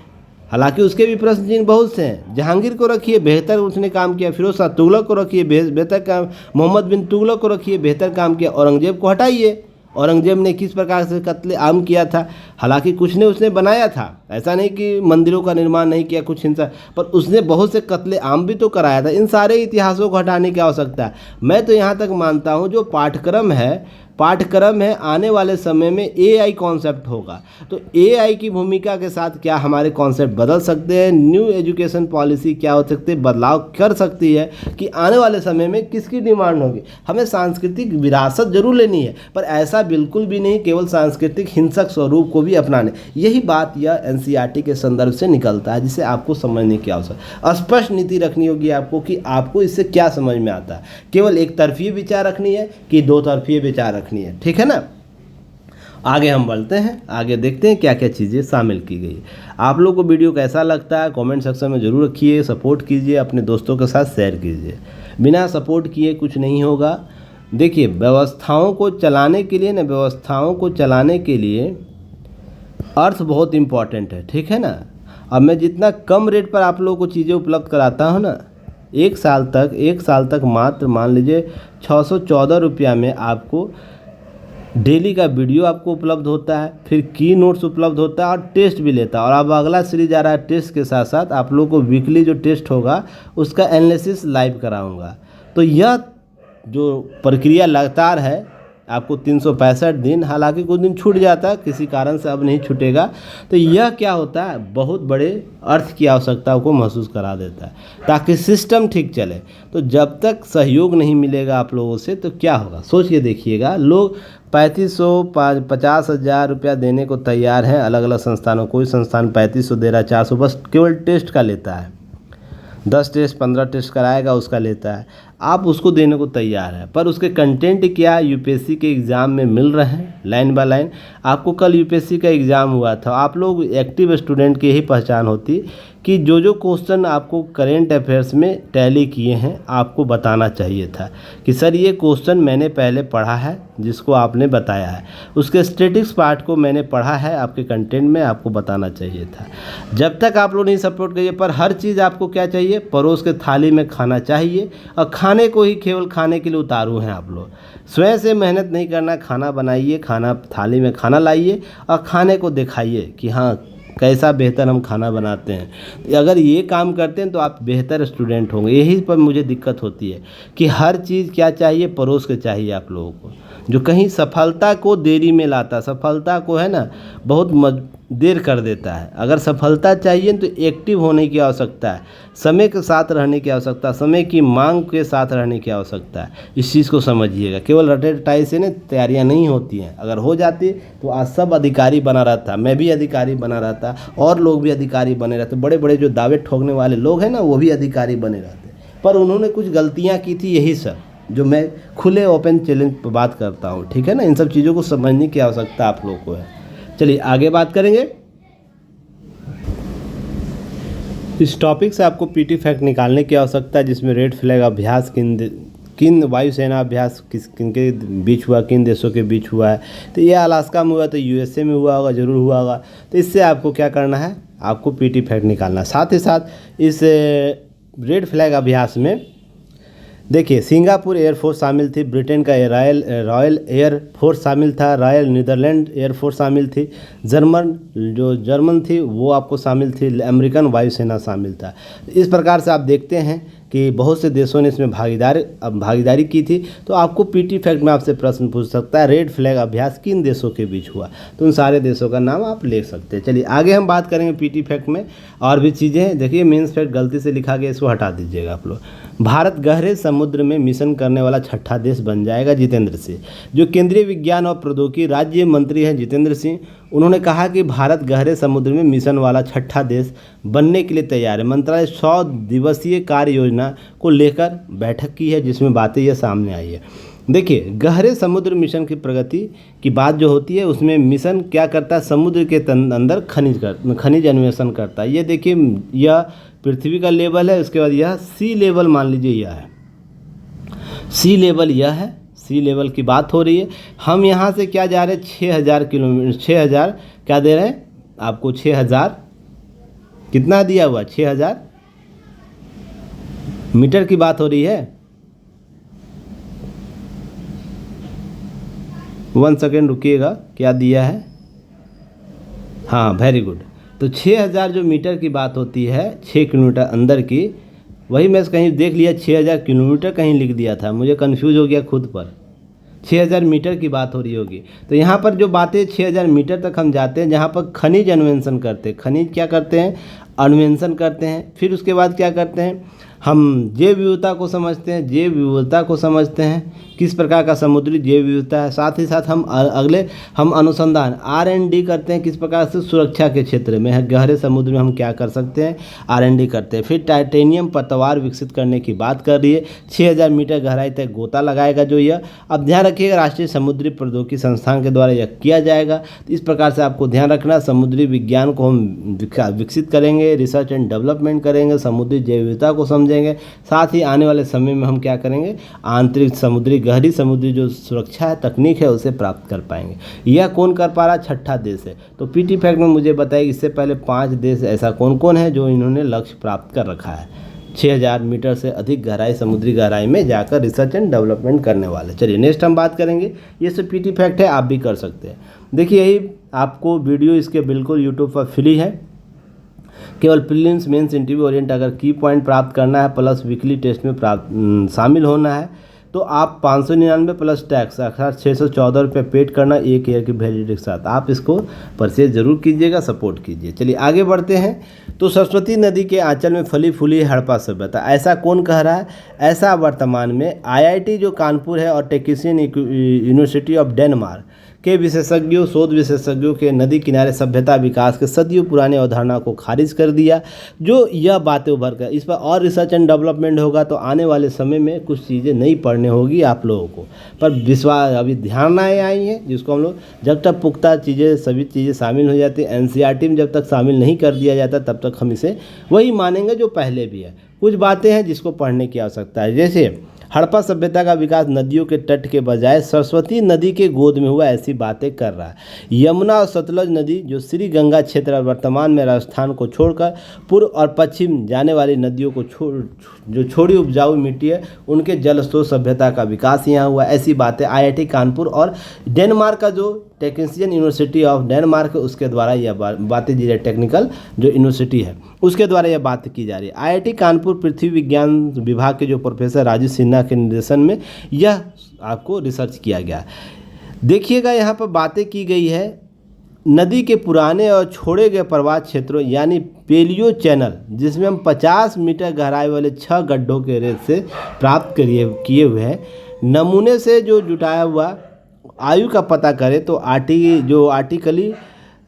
हालांकि उसके भी प्रश्न चिन्ह बहुत से हैं। जहांगीर को रखिए, बेहतर उसने काम किया। फिरोज शाह तुगलक को रखिए, बेहतर काम। मोहम्मद बिन तुगलक को रखिए, बेहतर काम किया। औरंगजेब को हटाइए, औरंगजेब ने किस प्रकार से कत्ले आम किया था, हालांकि कुछ ने उसने बनाया था, ऐसा नहीं कि मंदिरों का निर्माण नहीं किया, कुछ हिंसा, पर उसने बहुत से कत्ले आम भी तो कराया था। इन सारे इतिहासों को हटाने की आवश्यकता है। मैं तो यहाँ तक मानता हूँ जो पाठ्यक्रम है आने वाले समय में एआई कॉन्सेप्ट होगा, तो एआई की भूमिका के साथ क्या हमारे कॉन्सेप्ट बदल सकते हैं। न्यू एजुकेशन पॉलिसी क्या हो सकती है, बदलाव कर सकती है कि आने वाले समय में किसकी डिमांड होगी। हमें सांस्कृतिक विरासत जरूर लेनी है, पर ऐसा बिल्कुल भी नहीं केवल सांस्कृतिक हिंसक स्वरूप को भी अपनाने। यही बात यह एनसीईआरटी के संदर्भ से निकलता है, जिसे आपको समझने की आवश्यकता। स्पष्ट नीति रखनी होगी आपको कि आपको इससे क्या समझ में आता है। केवल एक तरफी विचार रखनी है कि दो तरफी विचार रखनी है, ठीक है ना। आगे हम बढ़ते हैं, आगे देखते हैं क्या क्या चीज़ें शामिल की गई। आप लोगों को वीडियो कैसा लगता है कमेंट सेक्शन में ज़रूर रखिए, सपोर्ट कीजिए, अपने दोस्तों के साथ शेयर कीजिए। बिना सपोर्ट किए कुछ नहीं होगा। देखिए व्यवस्थाओं को चलाने के लिए अर्थ बहुत इम्पॉर्टेंट है, ठीक है ना। अब मैं जितना कम रेट पर आप लोगों को चीज़ें उपलब्ध कराता हूँ ना, एक साल तक मात्र मान लीजिए 614 रुपया में आपको डेली का वीडियो आपको उपलब्ध होता है, फिर की नोट्स उपलब्ध होता है और टेस्ट भी लेता है। और अब अगला सीरीज आ रहा है टेस्ट के साथ साथ आप लोगों को वीकली जो टेस्ट होगा उसका एनालिसिस लाइव कराऊंगा। तो यह जो प्रक्रिया लगातार है आपको 365 दिन, हालांकि कुछ दिन छूट जाता है, किसी कारण से अब नहीं छूटेगा। तो यह क्या होता है, बहुत बड़े अर्थ की आवश्यकता को महसूस करा देता है ताकि सिस्टम ठीक चले। तो जब तक सहयोग नहीं मिलेगा आप लोगों से तो क्या होगा, सोच के देखिएगा। लोग 3500-50,000 रुपया देने को तैयार हैं अलग अलग संस्थानों। कोई संस्थान 3500 दे रहा है, 400 बस केवल टेस्ट का लेता है, 10 टेस्ट 15 टेस्ट कराएगा उसका लेता है। आप उसको देने को तैयार है, पर उसके कंटेंट क्या यूपीएससी के एग्ज़ाम में मिल रहे हैं लाइन बाय लाइन। आपको कल यूपीएससी का एग्ज़ाम हुआ था, आप लोग एक्टिव स्टूडेंट की यही पहचान होती कि जो क्वेश्चन आपको करेंट अफेयर्स में टैली किए हैं आपको बताना चाहिए था कि सर ये क्वेश्चन मैंने पहले पढ़ा है जिसको आपने बताया है, उसके स्टैटिक्स पार्ट को मैंने पढ़ा है, आपके कंटेंट में आपको बताना चाहिए था। जब तक आप लोग नहीं सपोर्ट करिए, पर हर चीज़ आपको क्या चाहिए, परोस के थाली में खाना चाहिए। और खाने को ही केवल खाने के लिए उतारू हैं आप लोग, स्वयं से मेहनत नहीं करना। खाना बनाइए, खाना थाली में खाना लाइए और खाने को दिखाइए कि हाँ कैसा बेहतर हम खाना बनाते हैं। अगर ये काम करते हैं तो आप बेहतर स्टूडेंट होंगे। यही पर मुझे दिक्कत होती है कि हर चीज़ क्या चाहिए, परोस के चाहिए आप लोगों को, जो कहीं सफलता को देरी में लाता, सफलता को है ना बहुत देर कर देता है। अगर सफलता चाहिए तो एक्टिव होने की आवश्यकता है, समय के साथ रहने की आवश्यकता है, समय की मांग के साथ रहने की आवश्यकता है। इस चीज़ को समझिएगा। केवल रटे रटाई से तैयारियां नहीं होती हैं। अगर हो जाती तो आज सब अधिकारी बना रहता, मैं भी अधिकारी बना रहता, और लोग भी अधिकारी बने रहते। बड़े बड़े जो दावे ठोकने वाले लोग हैं ना, वो भी अधिकारी बने रहते। पर उन्होंने कुछ गलतियाँ की थी, यही सब जो मैं खुले ओपन चैलेंज पर बात करता हूँ। ठीक है ना, इन सब चीज़ों को समझने की आवश्यकता आप लोग को है। चलिए आगे बात करेंगे। इस टॉपिक से आपको पीटी फैक्ट निकालने की आवश्यकता है, जिसमें रेड फ्लैग अभ्यास किन वायुसेना अभ्यास किन के बीच हुआ, किन देशों के बीच हुआ है। तो ये अलास्का में हुआ, तो यूएसए में हुआ होगा, ज़रूर हुआ होगा। तो इससे आपको क्या करना है, आपको पीटी फैक्ट निकालना। साथ ही साथ इस रेड फ्लैग अभ्यास में देखिए सिंगापुर एयरफोर्स शामिल थी, ब्रिटेन का रॉयल एयर फोर्स शामिल था, रॉयल नीदरलैंड एयरफोर्स शामिल थी, जर्मन थी वो आपको शामिल थी, अमेरिकन वायुसेना शामिल था। इस प्रकार से आप देखते हैं कि बहुत से देशों ने इसमें भागीदारी की थी। तो आपको पीटी फैक्ट में आपसे प्रश्न पूछ सकता है, रेड फ्लैग अभ्यास किन देशों के बीच हुआ, तो उन सारे देशों का नाम आप ले सकते हैं। चलिए आगे हम बात करेंगे पीटी फैक्ट में और भी चीज़ें हैं। देखिए मेंस फैक्ट गलती से लिखा गया, इसको हटा दीजिएगा आप लोग। भारत गहरे समुद्र में मिशन करने वाला छठा देश बन जाएगा। जितेंद्र सिंह, जो केंद्रीय विज्ञान और प्रौद्योगिकी राज्य मंत्री हैं जितेंद्र सिंह, उन्होंने कहा कि भारत गहरे समुद्र में मिशन वाला छठा देश बनने के लिए तैयार है। मंत्रालय 100 दिवसीय कार्य योजना को लेकर बैठक की है, जिसमें बातें ये सामने आई है। देखिए गहरे समुद्र मिशन की प्रगति की बात जो होती है, उसमें मिशन क्या करता है, समुद्र के अंदर खनिज अन्वेषण करता है। ये देखिए यह पृथ्वी का लेवल है, उसके बाद यह सी लेवल मान लीजिए, यह है सी लेवल, यह है सी लेवल की बात हो रही है। हम यहाँ से क्या जा रहे हैं, 6000 किलोमीटर, 6000 क्या दे रहे हैं आपको, 6000 कितना दिया हुआ, 6000 मीटर की बात हो रही है। 1 सेकेंड रुकिएगा, क्या दिया है, हाँ वेरी गुड। तो 6000 जो मीटर की बात होती है, 6 किलोमीटर अंदर की, वही मैं कहीं देख लिया 6000 किलोमीटर कहीं लिख दिया था, मुझे कंफ्यूज हो गया खुद पर। 6000 मीटर की बात हो रही होगी। तो यहाँ पर जो बातें 6000 मीटर तक हम जाते हैं, जहाँ पर खनिज अन्वेषण करते हैं। खनिज क्या करते हैं, अन्वेषण करते हैं। फिर उसके बाद क्या करते हैं, हम जैव विविधता को समझते हैं, जैव विविधता को समझते हैं किस प्रकार का समुद्री जैव विविधता है। साथ ही साथ हम अनुसंधान R&D करते हैं, किस प्रकार से सुरक्षा के क्षेत्र में गहरे समुद्र में हम क्या कर सकते हैं, R&D करते हैं। फिर टाइटेनियम पतवार विकसित करने की बात कर रही है, 6000 मीटर गहराई तक गोता लगाएगा जो यह। अब ध्यान रखिएगा, राष्ट्रीय समुद्री प्रौद्योगिकी संस्थान के द्वारा यह किया जाएगा। तो इस प्रकार से आपको ध्यान रखना, समुद्री विज्ञान को हम विकसित करेंगे, रिसर्च एंड डेवलपमेंट करेंगे, समुद्री जैव विविधता को समझेंगे। साथ ही आने वाले समय में हम क्या करेंगे, आंतरिक समुद्री गहरी समुद्री जो सुरक्षा है, तकनीक है, उसे प्राप्त कर पाएंगे। यह कौन कर पा रहा, छठा देश है। तो पीटी फैक्ट में मुझे बताइए, इससे पहले 5 देश ऐसा कौन कौन है जो इन्होंने लक्ष्य प्राप्त कर रखा है, 6000 मीटर से अधिक गहराई, समुद्री गहराई में जाकर रिसर्च एंड डेवलपमेंट करने वाले। चलिए नेक्स्ट हम बात करेंगे। ये सब पीटी फैक्ट है, आप भी कर सकते हैं। देखिए यही आपको वीडियो इसके बिल्कुल यूट्यूब पर फ्री है। केवल प्रीलिम्स मेंस इंटरव्यू ओरिएंट अगर की पॉइंट प्राप्त करना है, प्लस वीकली टेस्ट में शामिल होना है, तो आप 599 प्लस टैक्स अर्थात 614 रुपये पेड करना, 1 ईयर की वैलिडिटी के साथ। आप इसको परचेज जरूर कीजिएगा, सपोर्ट कीजिए। चलिए आगे बढ़ते हैं। तो सरस्वती नदी के आंचल में फली फूली हड़प्पा सभ्यता, ऐसा कौन कह रहा है, ऐसा वर्तमान में IIT जो कानपुर है और टेक्निशियन यूनिवर्सिटी ऑफ डेनमार्क के विशेषज्ञों, शोध विशेषज्ञों के नदी किनारे सभ्यता विकास के सदियों पुराने अवधारणा को खारिज कर दिया। जो यह बातें उभर कर, इस पर और रिसर्च एंड डेवलपमेंट होगा, तो आने वाले समय में कुछ चीज़ें नहीं पढ़ने होगी आप लोगों को। पर विश्वास अभी ध्यानाएँ आई हैं, जिसको हम लोग जब तक पुख्ता चीज़ें सभी चीज़ें शामिल हो जाती हैं, NCERT में जब तक शामिल नहीं कर दिया जाता, तब तक हम इसे वही मानेंगे जो पहले भी है। कुछ बातें हैं जिसको पढ़ने की आवश्यकता है, जैसे हड़प्पा सभ्यता का विकास नदियों के तट के बजाय सरस्वती नदी के गोद में हुआ, ऐसी बातें कर रहा है। यमुना और सतलज नदी जो श्री गंगा क्षेत्र वर्तमान में राजस्थान को छोड़कर पूर्व और पश्चिम जाने वाली नदियों को जो छोड़ी उपजाऊ मिट्टी है, उनके जल स्रोत सभ्यता का विकास यहाँ हुआ, ऐसी बातें IIT कानपुर और डेनमार्क का जो टेक्निशियन यूनिवर्सिटी ऑफ डेनमार्क, उसके द्वारा यह बातें जी रही, टेक्निकल जो यूनिवर्सिटी है उसके द्वारा यह बात की जा रही है। IIT कानपुर पृथ्वी विज्ञान विभाग के जो प्रोफेसर राजीव सिन्हा के निर्देशन में यह आपको रिसर्च किया गया। देखिएगा यहाँ पर बातें की गई है नदी के पुराने और छोड़े गए प्रवाह क्षेत्रों यानी पेलियो चैनल, जिसमें हम 50 मीटर गहराई वाले 6 गड्ढों के रेत से प्राप्त किए हुए हैं। नमूने से जो जुटाया हुआ आयु का पता करें तो आर्टिकली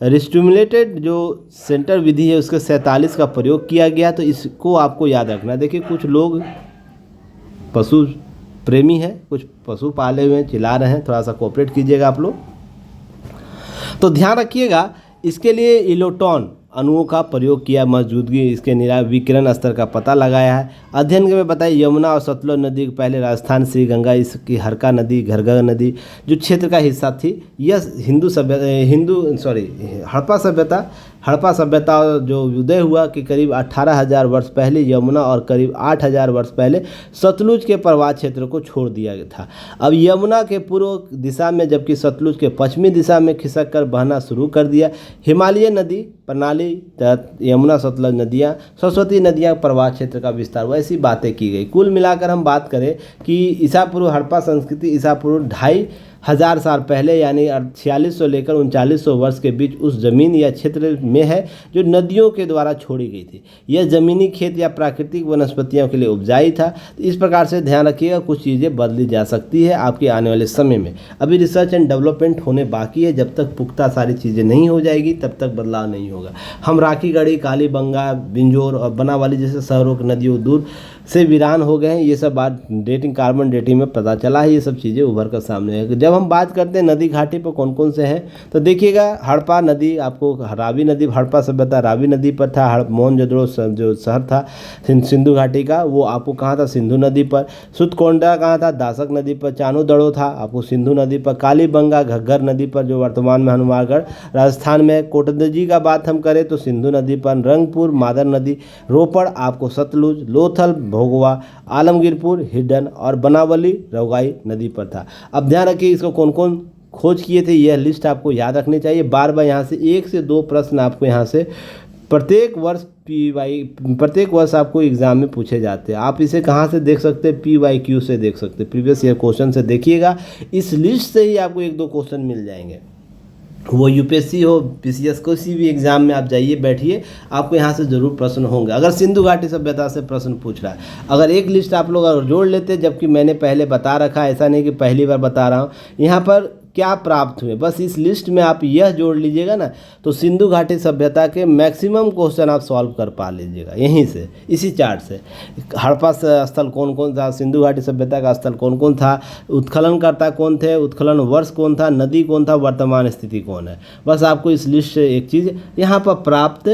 रिस्टिमुलेटेड जो सेंटर विधि है उसके 47 का प्रयोग किया गया। तो इसको आपको याद रखना। देखिए कुछ लोग पशु प्रेमी हैं, कुछ पशु पाले हुए हैं, चिल्ला रहे हैं, थोड़ा सा कोऑपरेट कीजिएगा आप लोग। तो ध्यान रखिएगा, इसके लिए इलेक्ट्रॉन अणुओं का प्रयोग किया, मौजूदगी इसके विकिरण स्तर का पता लगाया है। अध्ययन में बताइए यमुना और सतलुज नदी के पहले राजस्थान श्री गंगा, इसकी हरका नदी, घरघर नदी जो क्षेत्र का हिस्सा थी, यह हड़प्पा सभ्यता जो उदय हुआ कि करीब 18,000 वर्ष पहले यमुना और करीब 8,000 वर्ष पहले सतलुज के प्रवाह क्षेत्र को छोड़ दिया गया था। अब यमुना के पूर्व दिशा में जबकि सतलुज के पश्चिमी दिशा में खिसक कर बहना शुरू कर दिया। हिमालय नदी प्रणाली तहत यमुना सतलुज नदियाँ, सरस्वती नदियाँ प्रवाह क्षेत्र का विस्तार हुआ, ऐसी बातें की गई। कुल मिलाकर हम बात करें कि ईसा पूर्व हड़प्पा संस्कृति ईसा पूर्व 2,500 साल पहले यानी 4600 लेकर 3900 वर्ष के बीच उस जमीन या क्षेत्र में है जो नदियों के द्वारा छोड़ी गई थी। यह ज़मीनी खेत या प्राकृतिक वनस्पतियों के लिए उपजाई था। तो इस प्रकार से ध्यान रखिएगा, कुछ चीज़ें बदली जा सकती है आपके आने वाले समय में। अभी रिसर्च एंड डेवलपमेंट होने बाकी है, जब तक पुख्ता सारी चीज़ें नहीं हो जाएगी तब तक बदलाव नहीं होगा। हम राखीगढ़ी, कालीबंगा, बिंजोर और बनावाली जैसे शहरों की नदियों दूर से वीरान हो गए हैं। ये सब बात कार्बन डेटिंग में पता चला है, ये सब चीज़ें उभर कर सामने है। जब हम बात करते हैं नदी घाटी पर कौन कौन से हैं, तो देखिएगा हड़प्पा नदी, आपको रावी नदी, हड़प्पा सभ्यता रावी नदी पर था। मोहनजोदड़ो जो शहर था सिंधु घाटी का, वो आपको कहाँ था, सिंधु नदी पर। सुतकोंडा कहाँ था, दासक नदी पर। चानूदड़ो था आपको सिंधु नदी पर। कालीबंगा घग्गर नदी पर जो वर्तमान में हनुमानगढ़ राजस्थान में। कोटदजी का बात हम करें तो सिंधु नदी पर। रंगपुर मादर नदी। रोपड़ आपको सतलुज। लोथल भोगवा, आलमगीरपुर हिडन और बनावली रौगाई नदी पर था। अब ध्यान रखिए इसको कौन कौन खोज किए थे, यह लिस्ट आपको याद रखनी चाहिए। बार बार यहाँ से 1 से 2 प्रश्न आपको यहाँ से प्रत्येक वर्ष आपको एग्जाम में पूछे जाते हैं। आप इसे कहाँ से देख सकते हैं, PYQ से देख सकते हैं, प्रीवियस ईयर क्वेश्चन से देखिएगा। इस लिस्ट से ही आपको 1-2 क्वेश्चन मिल जाएंगे। वो UPSC हो, PCS, किसी भी एग्जाम में आप जाइए बैठिए, आपको यहाँ से ज़रूर प्रश्न होंगे। अगर सिंधु घाटी सभ्यता से प्रश्न पूछ रहा है, अगर एक लिस्ट आप लोग अगर जोड़ लेते, जबकि मैंने पहले बता रखा है, ऐसा नहीं कि पहली बार बता रहा हूँ, यहाँ पर क्या प्राप्त हुए, बस इस लिस्ट में आप यह जोड़ लीजिएगा ना, तो सिंधु घाटी सभ्यता के मैक्सिमम क्वेश्चन आप सॉल्व कर पा लीजिएगा यहीं से, इसी चार्ट से। हड़प्पा स्थल कौन कौन था, सिंधु घाटी सभ्यता का स्थल कौन कौन था, उत्खननकर्ता कौन थे, उत्खनन वर्ष कौन था, नदी कौन था, वर्तमान स्थिति कौन है। बस आपको इस लिस्ट से एक चीज़ यहाँ पर प्राप्त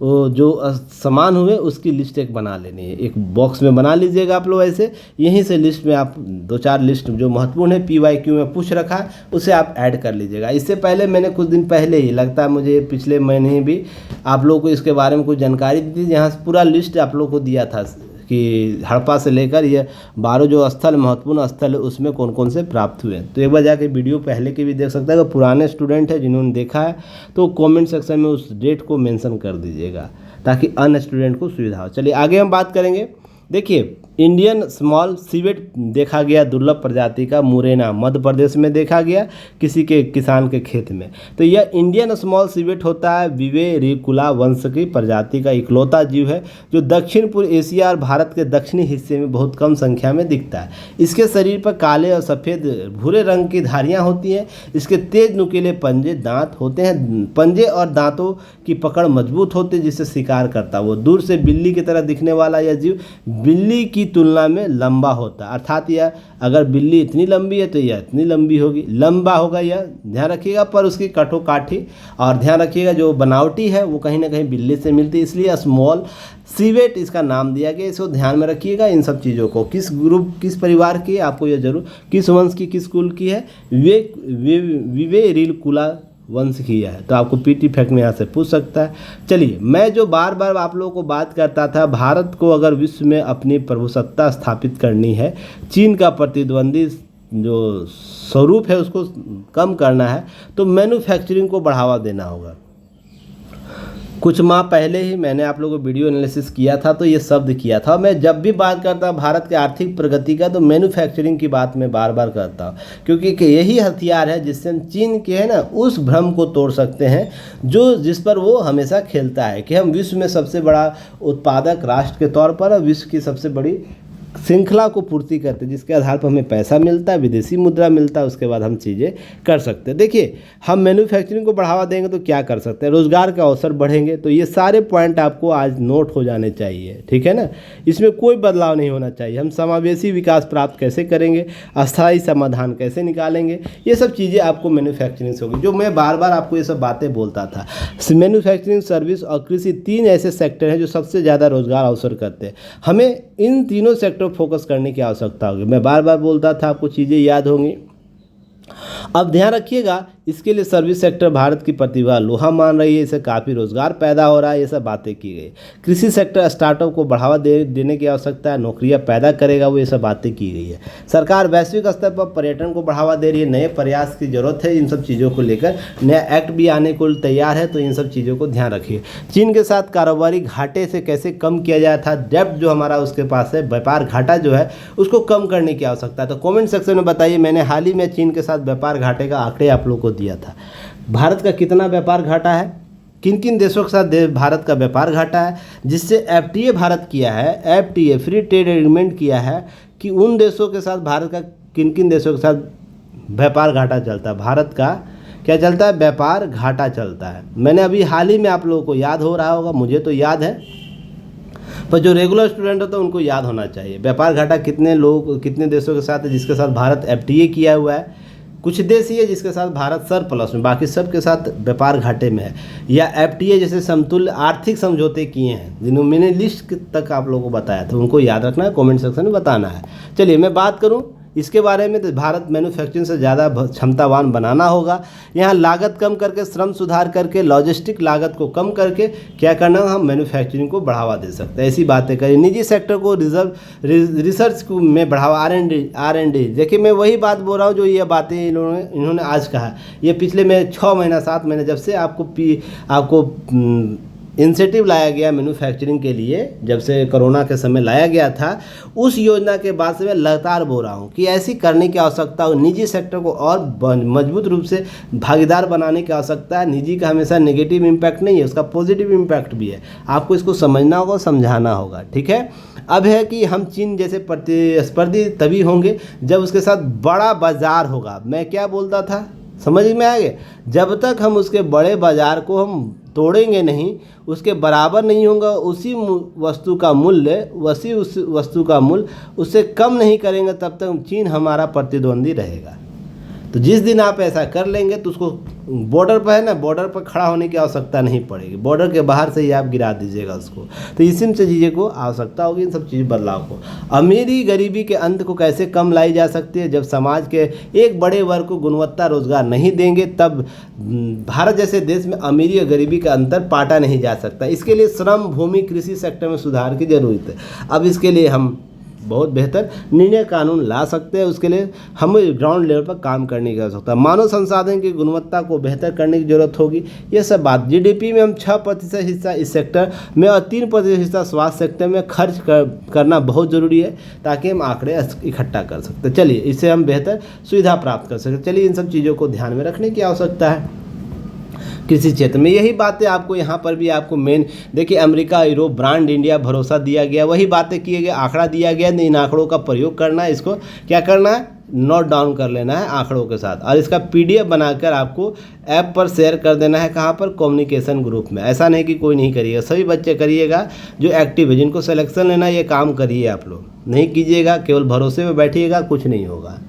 वो जो समान हुए उसकी लिस्ट एक बना लेनी है, एक बॉक्स में बना लीजिएगा आप लोग ऐसे। यहीं से लिस्ट में आप 2-4 लिस्ट जो महत्वपूर्ण है PYQ में पूछ रखा है उसे आप ऐड कर लीजिएगा। इससे पहले मैंने कुछ दिन पहले ही, लगता है मुझे पिछले महीने ही भी आप लोगों को इसके बारे में कुछ जानकारी दी थी, जहाँ से पूरा लिस्ट आप लोगों को दिया था कि हड़प्पा से लेकर ये 12 जो स्थल महत्वपूर्ण स्थल है उसमें कौन कौन से प्राप्त हुए। तो एक बार जाके वीडियो पहले के भी देख सकते हैं। अगर पुराने स्टूडेंट है जिन्होंने देखा है तो कमेंट सेक्शन में उस डेट को मेंशन कर दीजिएगा ताकि अन्य स्टूडेंट को सुविधा हो। चलिए आगे हम बात करेंगे। देखिए इंडियन स्मॉल सिवेट देखा गया दुर्लभ प्रजाति का, मुरैना मध्य प्रदेश में देखा गया किसी के किसान के खेत में। तो यह इंडियन स्मॉल सिवेट होता है विवेरिकुला वंश की प्रजाति का इकलौता जीव है जो दक्षिण पूर्व एशिया और भारत के दक्षिणी हिस्से में बहुत कम संख्या में दिखता है। इसके शरीर पर काले और सफ़ेद भूरे रंग की धारियाँ होती हैं। इसके तेज नुकीले पंजे दांत होते हैं। पंजे और दांतों की पकड़ मजबूत होती है जिससे शिकार करता है। वो दूर से बिल्ली की तरह दिखने वाला यह जीव बिल्ली की तुलना में लंबा होता है, अर्थात यह अगर बिल्ली इतनी लंबी है तो यह इतनी लंबी होगी, लंबा होगा यह, ध्यान रखिएगा। पर उसकी कठोकाठी और ध्यान रखिएगा जो बनावटी है वो कहीं ना कहीं बिल्ली से मिलती है, इसलिए स्मॉल सिवेट इसका नाम दिया गया। इसको ध्यान में रखिएगा इन सब चीज़ों को। किस ग्रुप किस परिवार की आपको यह जरूर, किस वंश की किस कुल की है, विवेरिकुला वंश किया है। तो आपको PT फैक्ट में यहाँ से पूछ सकता है। चलिए मैं जो बार बार आप लोगों को बात करता था, भारत को अगर विश्व में अपनी प्रभुसत्ता स्थापित करनी है, चीन का प्रतिद्वंदी जो स्वरूप है उसको कम करना है, तो मैन्युफैक्चरिंग को बढ़ावा देना होगा। कुछ माह पहले ही मैंने आप लोगों को वीडियो एनालिसिस किया था, तो ये शब्द किया था। मैं जब भी बात करता हूँ भारत के आर्थिक प्रगति का, तो मैन्युफैक्चरिंग की बात मैं बार बार करता हूँ, क्योंकि यही हथियार है जिससे हम चीन के है ना उस भ्रम को तोड़ सकते हैं जो जिस पर वो हमेशा खेलता है कि हम विश्व में सबसे बड़ा उत्पादक राष्ट्र के तौर पर और विश्व की सबसे बड़ी श्रृंखला को पूर्ति करते हैं, जिसके आधार पर हमें पैसा मिलता है, विदेशी मुद्रा मिलता है, उसके बाद हम चीज़ें कर सकते हैं। देखिए, हम मैन्युफैक्चरिंग को बढ़ावा देंगे तो क्या कर सकते हैं, रोज़गार के अवसर बढ़ेंगे। तो ये सारे पॉइंट आपको आज नोट हो जाने चाहिए, ठीक है ना। इसमें कोई बदलाव नहीं होना चाहिए। हम समावेशी विकास प्राप्त कैसे करेंगे, अस्थायी समाधान कैसे निकालेंगे, ये सब चीज़ें आपको मैन्युफैक्चरिंग से होगी। जो मैं बार बार आपको ये सब बातें बोलता था, मैन्युफैक्चरिंग, सर्विस और कृषि 3 ऐसे सेक्टर हैं जो सबसे ज़्यादा रोज़गार अवसर करते हैं। हमें इन तीनों सेक्टर फोकस करने की आवश्यकता होगी। मैं बार बार बोलता था, आपको चीज़ें याद होंगी। अब ध्यान रखिएगा, इसके लिए सर्विस सेक्टर भारत की प्रतिभा लोहा मान रही है, इससे काफ़ी रोजगार पैदा हो रहा है, ये सब बातें की गई। कृषि सेक्टर स्टार्टअप को बढ़ावा देने की आवश्यकता है, नौकरियां पैदा करेगा वो, ये सब बातें की गई है। सरकार वैश्विक स्तर पर पर्यटन को बढ़ावा दे रही है, नए प्रयास की जरूरत है। इन सब चीज़ों को लेकर नया एक्ट भी आने को तैयार है, तो इन सब चीज़ों को ध्यान रखिए। चीन के साथ कारोबारी घाटे से कैसे कम किया जाए था, डेब्ट जो हमारा उसके पास है, व्यापार घाटा जो है उसको कम करने की आवश्यकता है। तो कमेंट सेक्शन में बताइए। मैंने हाल ही में चीन के साथ व्यापार घाटे का आंकड़े आप लोग को दिया था। भारत का कितना व्यापार घाटा है, किन किन देशों के साथ भारत का व्यापार घाटा है, जिससे एफटीए भारत किया है, एफटीए फ्री ट्रेड एग्रीमेंट किया है, कि उन देशों के साथ भारत का किन किन देशों के साथ व्यापार घाटा चलता है। भारत का क्या चलता है, व्यापार घाटा चलता है। मैंने अभी हाल ही में, आप लोगों को याद हो रहा होगा, मुझे तो याद है, पर जो रेगुलर स्टूडेंट होता है उनको याद होना चाहिए। व्यापार घाटा कितने लोग, कितने देशों के साथ है जिसके साथ भारत एफटीए किया हुआ है। कुछ देश ही है जिसके साथ भारत सरप्लस में, बाकी सब के साथ व्यापार घाटे में है। या एफटीए जैसे समतुल्य आर्थिक समझौते किए हैं, जिन्हों मैंने लिस्ट तक आप लोगों को बताया था, उनको याद रखना है, कमेंट सेक्शन में बताना है। चलिए मैं बात करूं इसके बारे में, तो भारत मैन्युफैक्चरिंग से ज़्यादा क्षमतावान बनाना होगा। यहाँ लागत कम करके, श्रम सुधार करके, लॉजिस्टिक लागत को कम करके क्या करना, हम मैन्युफैक्चरिंग को बढ़ावा दे सकते हैं। ऐसी बातें करें। निजी सेक्टर को रिसर्च में बढ़ावा, आर एंड डी। देखिए, मैं वही बात बोल रहा हूँ जो ये बातें इन्होंने आज कहा। ये पिछले में 6 महीना 7 महीने जब से आपको इंसेंटिव लाया गया मैन्युफैक्चरिंग के लिए, जब से कोरोना के समय लाया गया था, उस योजना के बाद से मैं लगातार बोल रहा हूँ कि ऐसी करने की आवश्यकता हो। निजी सेक्टर को और मजबूत रूप से भागीदार बनाने की आवश्यकता है। निजी का हमेशा नेगेटिव इम्पैक्ट नहीं है, उसका पॉजिटिव इम्पैक्ट भी है। आपको इसको समझना होगा, समझाना होगा, ठीक है। अब है कि हम चीन जैसे प्रतिस्पर्धी तभी होंगे जब उसके साथ बड़ा बाजार होगा। मैं क्या बोलता था, समझ में आ गया। जब तक हम उसके बड़े बाजार को हम तोड़ेंगे नहीं, उसके बराबर नहीं होगा, उसी वस्तु का मूल्य उस वस्तु का मूल्य उससे कम नहीं करेंगे, तब तक चीन हमारा प्रतिद्वंदी रहेगा। तो जिस दिन आप ऐसा कर लेंगे तो उसको बॉर्डर पर है ना, बॉर्डर पर खड़ा होने की आवश्यकता नहीं पड़ेगी, बॉर्डर के बाहर से ही आप गिरा दीजिएगा उसको। तो इसी से चीज़ें को आवश्यकता होगी, इन सब चीज़ बदलाव को। अमीरी गरीबी के अंत को कैसे कम लाई जा सकती है, जब समाज के एक बड़े वर्ग को गुणवत्ता रोजगार नहीं देंगे, तब भारत जैसे देश में अमीरी और गरीबी का अंतर पाटा नहीं जा सकता। इसके लिए श्रम, भूमि, कृषि सेक्टर में सुधार की जरूरत है। अब इसके लिए हम बहुत बेहतर निर्णय कानून ला सकते हैं। उसके लिए हमें ग्राउंड लेवल पर काम करने की आवश्यकता है। मानव संसाधन की गुणवत्ता को बेहतर करने की जरूरत होगी। ये सब बात, जीडीपी में हम 6% हिस्सा इस सेक्टर में और 3% हिस्सा स्वास्थ्य सेक्टर में खर्च करना बहुत ज़रूरी है, ताकि हम आंकड़े इकट्ठा कर सकते हैं। चलिए, इससे हम बेहतर सुविधा प्राप्त कर सकते। चलिए, इन सब चीज़ों को ध्यान में रखने की आवश्यकता है। कृषि क्षेत्र में यही बातें आपको यहाँ पर भी आपको मेन देखिए, अमेरिका, यूरोप, ब्रांड इंडिया, भरोसा दिया गया, वही बातें किए गए, आंकड़ा दिया गया। इन आंकड़ों का प्रयोग करना है, इसको क्या करना है, नोट डाउन कर लेना है आंकड़ों के साथ, और इसका पीडीएफ बनाकर आपको ऐप पर शेयर कर देना है। कहाँ पर, कम्युनिकेशन ग्रुप में। ऐसा नहीं कि कोई नहीं करिएगा, सभी बच्चे करिएगा जो एक्टिव है, जिनको सिलेक्शन लेना है, ये काम करिए। आप लोग नहीं कीजिएगा, केवल भरोसे में बैठिएगा, कुछ नहीं होगा।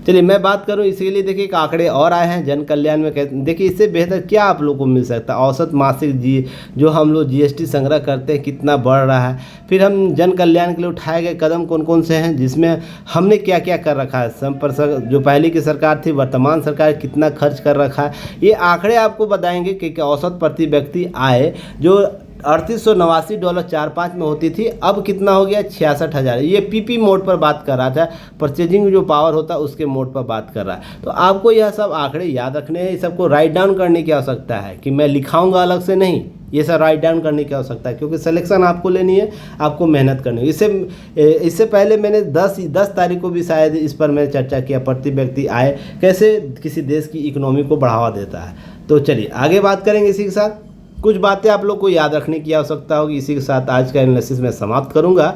चलिए, मैं बात करूं इसके लिए। देखिए, आंकड़े और आए हैं जन कल्याण में। देखिए, इससे बेहतर क्या आप लोग को मिल सकता है। औसत मासिक जो हम लोग जीएसटी संग्रह करते हैं कितना बढ़ रहा है। फिर हम जन कल्याण के लिए उठाए गए कदम कौन कौन से हैं, जिसमें हमने क्या क्या कर रखा है। जो पहले की सरकार थी, वर्तमान सरकार कितना खर्च कर रखा है, ये आंकड़े आपको बताएंगे कि औसत प्रति व्यक्ति आय जो $3889 4-5 में होती थी, अब कितना हो गया 66,000। ये पीपी मोड पर बात कर रहा था, परचेजिंग जो पावर होता है उसके मोड पर बात कर रहा है। तो आपको यह सब आंकड़े याद रखने हैं, इस सबको राइट डाउन करने की आवश्यकता है कि मैं लिखाऊंगा अलग से नहीं, ये सब राइट डाउन करने की आवश्यकता है, क्योंकि सिलेक्शन आपको लेनी है, आपको मेहनत करनी है। इससे पहले मैंने 10 तारीख को भी शायद इस पर मैंने चर्चा किया, प्रति व्यक्ति आय कैसे किसी देश की इकोनॉमी को बढ़ावा देता है। तो चलिए आगे बात करेंगे। इसी के साथ कुछ बातें आप लोग को याद रखने की आवश्यकता होगी। इसी के साथ आज का एनालिसिस मैं समाप्त करूंगा।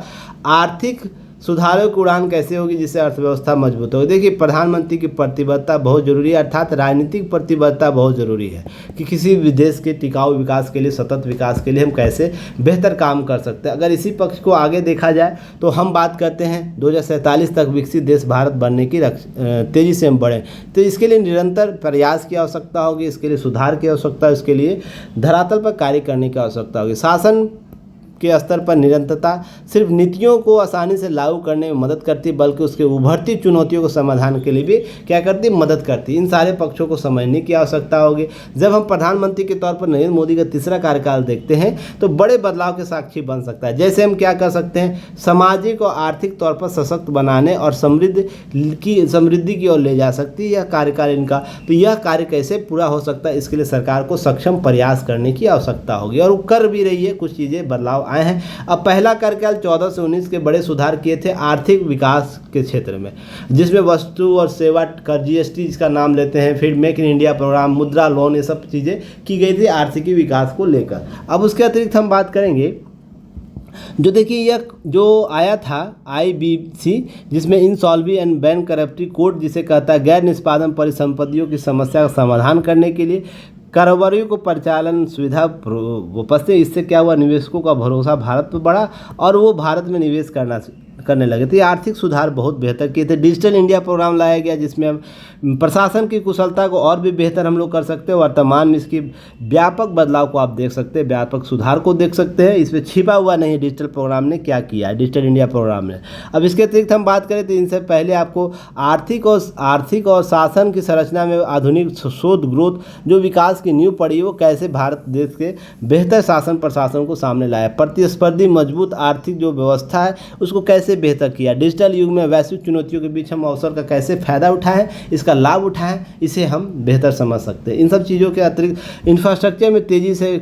आर्थिक सुधारों की उड़ान कैसे होगी जिससे अर्थव्यवस्था मजबूत होगी। देखिए, प्रधानमंत्री की प्रतिबद्धता बहुत जरूरी है, अर्थात राजनीतिक प्रतिबद्धता बहुत जरूरी है कि किसी भी देश के टिकाऊ विकास के लिए, सतत विकास के लिए हम कैसे बेहतर काम कर सकते हैं। अगर इसी पक्ष को आगे देखा जाए तो हम बात करते हैं 2047 तक विकसित देश भारत बनने की तेज़ी से हम बढ़ें, तो इसके लिए निरंतर प्रयास की आवश्यकता होगी, इसके लिए सुधार की आवश्यकता है, इसके लिए धरातल पर कार्य करने की आवश्यकता होगी। शासन के स्तर पर निरंतरता सिर्फ नीतियों को आसानी से लागू करने में मदद करती, बल्कि उसके उभरती चुनौतियों को समाधान के लिए भी क्या करती, मदद करती। इन सारे पक्षों को समझने की आवश्यकता होगी। जब हम प्रधानमंत्री के तौर पर नरेंद्र मोदी का तीसरा कार्यकाल देखते हैं तो बड़े बदलाव के साक्षी बन सकता है। जैसे हम क्या कर सकते हैं, सामाजिक और आर्थिक तौर पर सशक्त बनाने और समृद्धि की ओर ले जा सकती है यह कार्यकाल इनका। तो यह कार्य कैसे पूरा हो सकता है, इसके लिए सरकार को सक्षम प्रयास करने की आवश्यकता होगी, और वो कर भी रही है। कुछ चीज़ें बदलाव आए हैं। अब पहला कार्यकाल 14 से 19 के बड़े सुधार किए थे आर्थिक विकास के क्षेत्र में, जिसमें वस्तु और सेवा कर जीएसटी का नाम लेते हैं, फिर मेक इन इंडिया प्रोग्राम, मुद्रा लोन, ये सब चीज़ें की गई थी आर्थिक विकास को लेकर। अब उसके अतिरिक्त हम बात करेंगे जो देखिए यह जो आया था IBC, जिसमें इंसॉल्वेंसी एंड बैंकरप्टी कोड जिसे कहता है, गैर निष्पादन परिसंपत्तियों की समस्या का समाधान करने के लिए कारोबारियों को परिचालन सुविधा उपस्थित। इससे क्या हुआ, निवेशकों का भरोसा भारत पर बढ़ा और वो भारत में निवेश करने लगे थे। आर्थिक सुधार बहुत बेहतर किए थे। डिजिटल इंडिया प्रोग्राम लाया गया, जिसमें हम प्रशासन की कुशलता को और भी बेहतर हम लोग कर सकते हैं। वर्तमान में इसकी व्यापक बदलाव को आप देख सकते हैं, व्यापक सुधार को देख सकते हैं। इसमें छिपा हुआ नहीं डिजिटल प्रोग्राम ने क्या किया है, डिजिटल इंडिया प्रोग्राम ने। अब इसके अतिरिक्त हम बात करें तो इनसे पहले आपको आर्थिक और शासन की संरचना में आधुनिक शोध ग्रोथ जो विकास की नींव पड़ी, वो कैसे भारत देश के बेहतर शासन प्रशासन को सामने लाया। प्रतिस्पर्धी मजबूत आर्थिक जो व्यवस्था है उसको कैसे बेहतर किया। डिजिटल युग में वैश्विक चुनौतियों के बीच हम अवसर का कैसे फायदा उठाएं, इसका लाभ उठाएं, इसे हम बेहतर समझ सकते हैं। इन सब चीज़ों के अतिरिक्त इंफ्रास्ट्रक्चर में तेज़ी से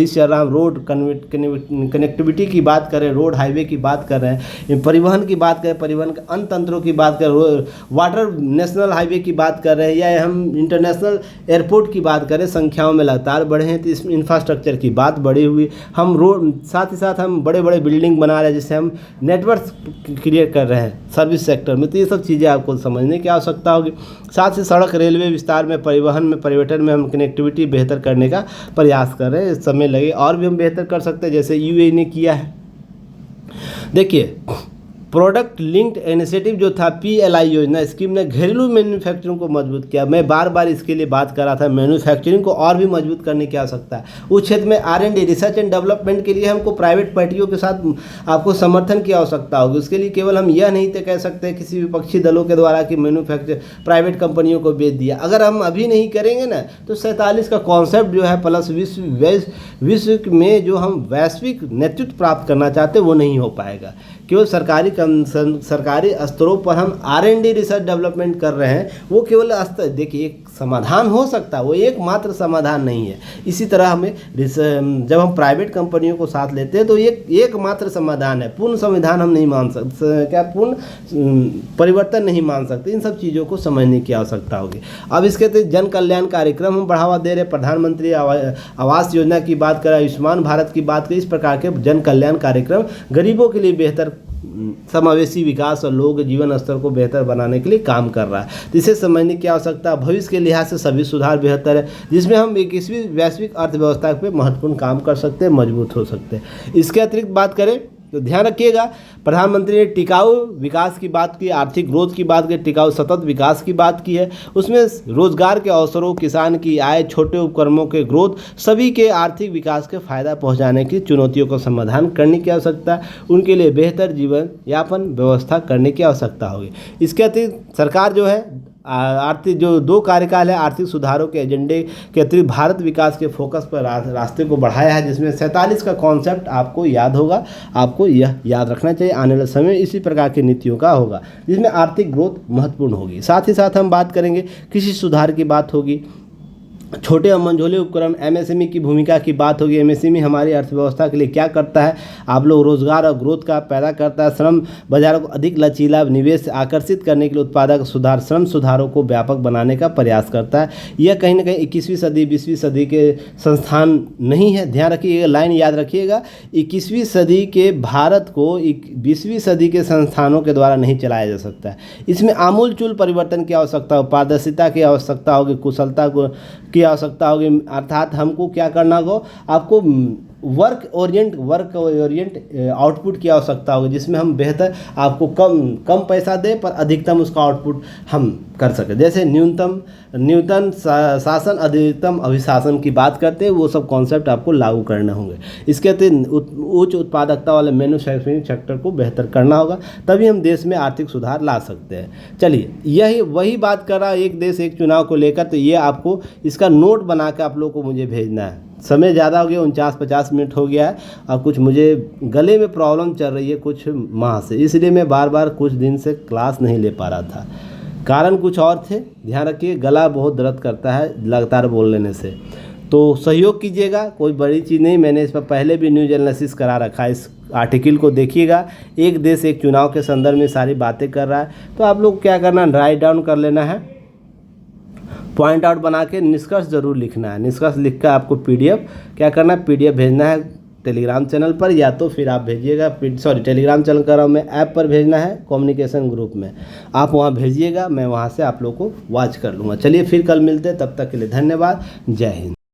चल रहा है। रोड कनेक्टिविटी की बात करें, रोड हाईवे की बात कर रहे हैं, परिवहन की बात करें, परिवहन के अन्य तंत्रों की बात करें, वाटर नेशनल हाईवे की बात कर रहे हैं, या हम इंटरनेशनल एयरपोर्ट की बात करें, संख्याओं में लगातार बढ़े हैं। तो इस इंफ्रास्ट्रक्चर की बात बढ़ी हुई। हम रोड साथ ही साथ हम बड़े बड़े बिल्डिंग बना रहे हैं, जिससे हम नेटवर्क क्रिएट कर रहे हैं सर्विस सेक्टर में। तो ये सब चीज़ें आपको समझने की आवश्यकता होगी। साथ ही सड़क, रेलवे विस्तार में, परिवहन में, पर्यटन में हम कनेक्टिविटी बेहतर करने का प्रयास कर रहे हैं। इस समय लगे और भी हम बेहतर कर सकते हैं, जैसे UAE ने किया है। देखिए, प्रोडक्ट लिंक्ड इनिशिएटिव जो था PLI योजना स्कीम ने घरेलू मैन्युफैक्चरिंग को मजबूत किया। मैं बार बार इसके लिए बात कर रहा था, मैन्युफैक्चरिंग को और भी मजबूत करने की आवश्यकता है। उस क्षेत्र में R&D रिसर्च एंड डेवलपमेंट के लिए हमको प्राइवेट पार्टियों के साथ आपको समर्थन की आवश्यकता होगी। उसके लिए केवल हम यह नहीं कह सकते किसी विपक्षी दलों के द्वारा कि मैन्युफैक्चर प्राइवेट कंपनियों को बेच दिया। अगर हम अभी नहीं करेंगे ना तो 47 का कॉन्सेप्ट जो है प्लस विश्व में जो हम वैश्विक नेतृत्व प्राप्त करना चाहते हैं वो नहीं हो पाएगा। केवल सरकारी स्तरों पर हम R&D रिसर्च डेवलपमेंट कर रहे हैं, वो केवल स्तर, देखिए एक समाधान हो सकता है, वो एकमात्र समाधान नहीं है। इसी तरह हमें जब हम प्राइवेट कंपनियों को साथ लेते हैं तो एकमात्र समाधान है। पूर्ण संविधान हम नहीं मान सकते, क्या पूर्ण परिवर्तन नहीं मान सकते। इन सब चीज़ों को समझने की आवश्यकता होगी। अब इसके तहत जन कल्याण कार्यक्रम हम बढ़ावा दे रहे हैं। प्रधानमंत्री आवास योजना की बात करें, आयुष्मान भारत की बात करें, इस प्रकार के जन कल्याण कार्यक्रम गरीबों के लिए बेहतर समावेशी विकास और लोग जीवन स्तर को बेहतर बनाने के लिए काम कर रहा है। तो इसे समझने की आवश्यकता। भविष्य के लिहाज से सभी सुधार बेहतर है, जिसमें हम एक वैश्विक अर्थव्यवस्था पे महत्वपूर्ण काम कर सकते हैं, मजबूत हो सकते हैं। इसके अतिरिक्त बात करें तो ध्यान रखिएगा, प्रधानमंत्री ने टिकाऊ विकास की बात की, आर्थिक ग्रोथ की बात की, टिकाऊ सतत विकास की बात की है। उसमें रोजगार के अवसरों, किसान की आय, छोटे उपक्रमों के ग्रोथ, सभी के आर्थिक विकास के फायदा पहुंचाने की चुनौतियों का समाधान करने की आवश्यकता है। उनके लिए बेहतर जीवन यापन व्यवस्था करने की आवश्यकता होगी। इसके अतिरिक्त सरकार जो है आर्थिक जो 2 कार्यकाल है आर्थिक सुधारों के एजेंडे के अतिरिक्त भारत विकास के फोकस पर रास्ते को बढ़ाया है, जिसमें 47 का कॉन्सेप्ट आपको याद होगा, आपको यह याद रखना चाहिए। आने वाले समय में इसी प्रकार की नीतियों का होगा जिसमें आर्थिक ग्रोथ महत्वपूर्ण होगी। साथ ही साथ हम बात करेंगे कृषि सुधार की बात होगी, छोटे और मंझोले उपक्रम एमएसएमई की भूमिका की बात होगी। एमएसएमई हमारी अर्थव्यवस्था के लिए क्या करता है, आप लोग रोजगार और ग्रोथ का पैदा करता है, श्रम बाजारों को अधिक लचीला निवेश आकर्षित करने के लिए उत्पादक सुधार श्रम सुधारों को व्यापक बनाने का प्रयास करता है। यह कहीं ना कहीं 21वीं सदी 20वीं सदी के संस्थान नहीं है, ध्यान रखिएगा, लाइन याद रखिएगा। 21वीं सदी के भारत को 20वीं सदी के संस्थानों के द्वारा नहीं चलाया जा सकता है। इसमें आमूलचूल परिवर्तन की आवश्यकता हो, पारदर्शिता की आवश्यकता होगी, कुशलता की आवश्यकता होगी, अर्थात हमको क्या करना होगा, आपको वर्क ओरिएंट आउटपुट की आवश्यकता होगी, जिसमें हम बेहतर आपको कम पैसा दें पर अधिकतम उसका आउटपुट हम कर सकें। जैसे न्यूनतम शासन अधिकतम अभिशासन की बात करते हैं, वो सब कॉन्सेप्ट आपको लागू करने होंगे। इसके अतिरिक्त उच्च उत्पादकता वाले मैन्युफैक्चरिंग सेक्टर को बेहतर करना होगा, तभी हम देश में आर्थिक सुधार ला सकते हैं। चलिए, यही वही बात कर रहा एक देश एक चुनाव को लेकर, तो ये आपको इसका नोट बना के आप लोग को मुझे भेजना है। समय ज़्यादा हो गया, 49-50 मिनट हो गया है और कुछ मुझे गले में प्रॉब्लम चल रही है कुछ माह से, इसलिए मैं बार कुछ दिन से क्लास नहीं ले पा रहा था। कारण कुछ और थे, ध्यान रखिए, गला बहुत दर्द करता है लगातार बोल लेने से, तो सहयोग कीजिएगा, कोई बड़ी चीज़ नहीं। मैंने इस पर पहले भी न्यूज एनालिसिस करा रखा है, इस आर्टिकल को देखिएगा। एक देश एक चुनाव के संदर्भ में सारी बातें कर रहा है, तो आप लोग क्या करना, राइट डाउन कर लेना है, पॉइंट आउट बना के निष्कर्ष जरूर लिखना है। निष्कर्ष लिख कर आपको पीडीएफ क्या करना है, पीडीएफ भेजना है टेलीग्राम चैनल पर, या तो फिर आप भेजिएगा, टेलीग्राम चैनल कर रहा हूँ मैं, ऐप पर भेजना है, कम्युनिकेशन ग्रुप में आप वहाँ भेजिएगा, मैं वहाँ से आप लोग को वॉच कर लूँगा। चलिए फिर कल मिलते हैं, तब तक के लिए धन्यवाद, जय हिंद।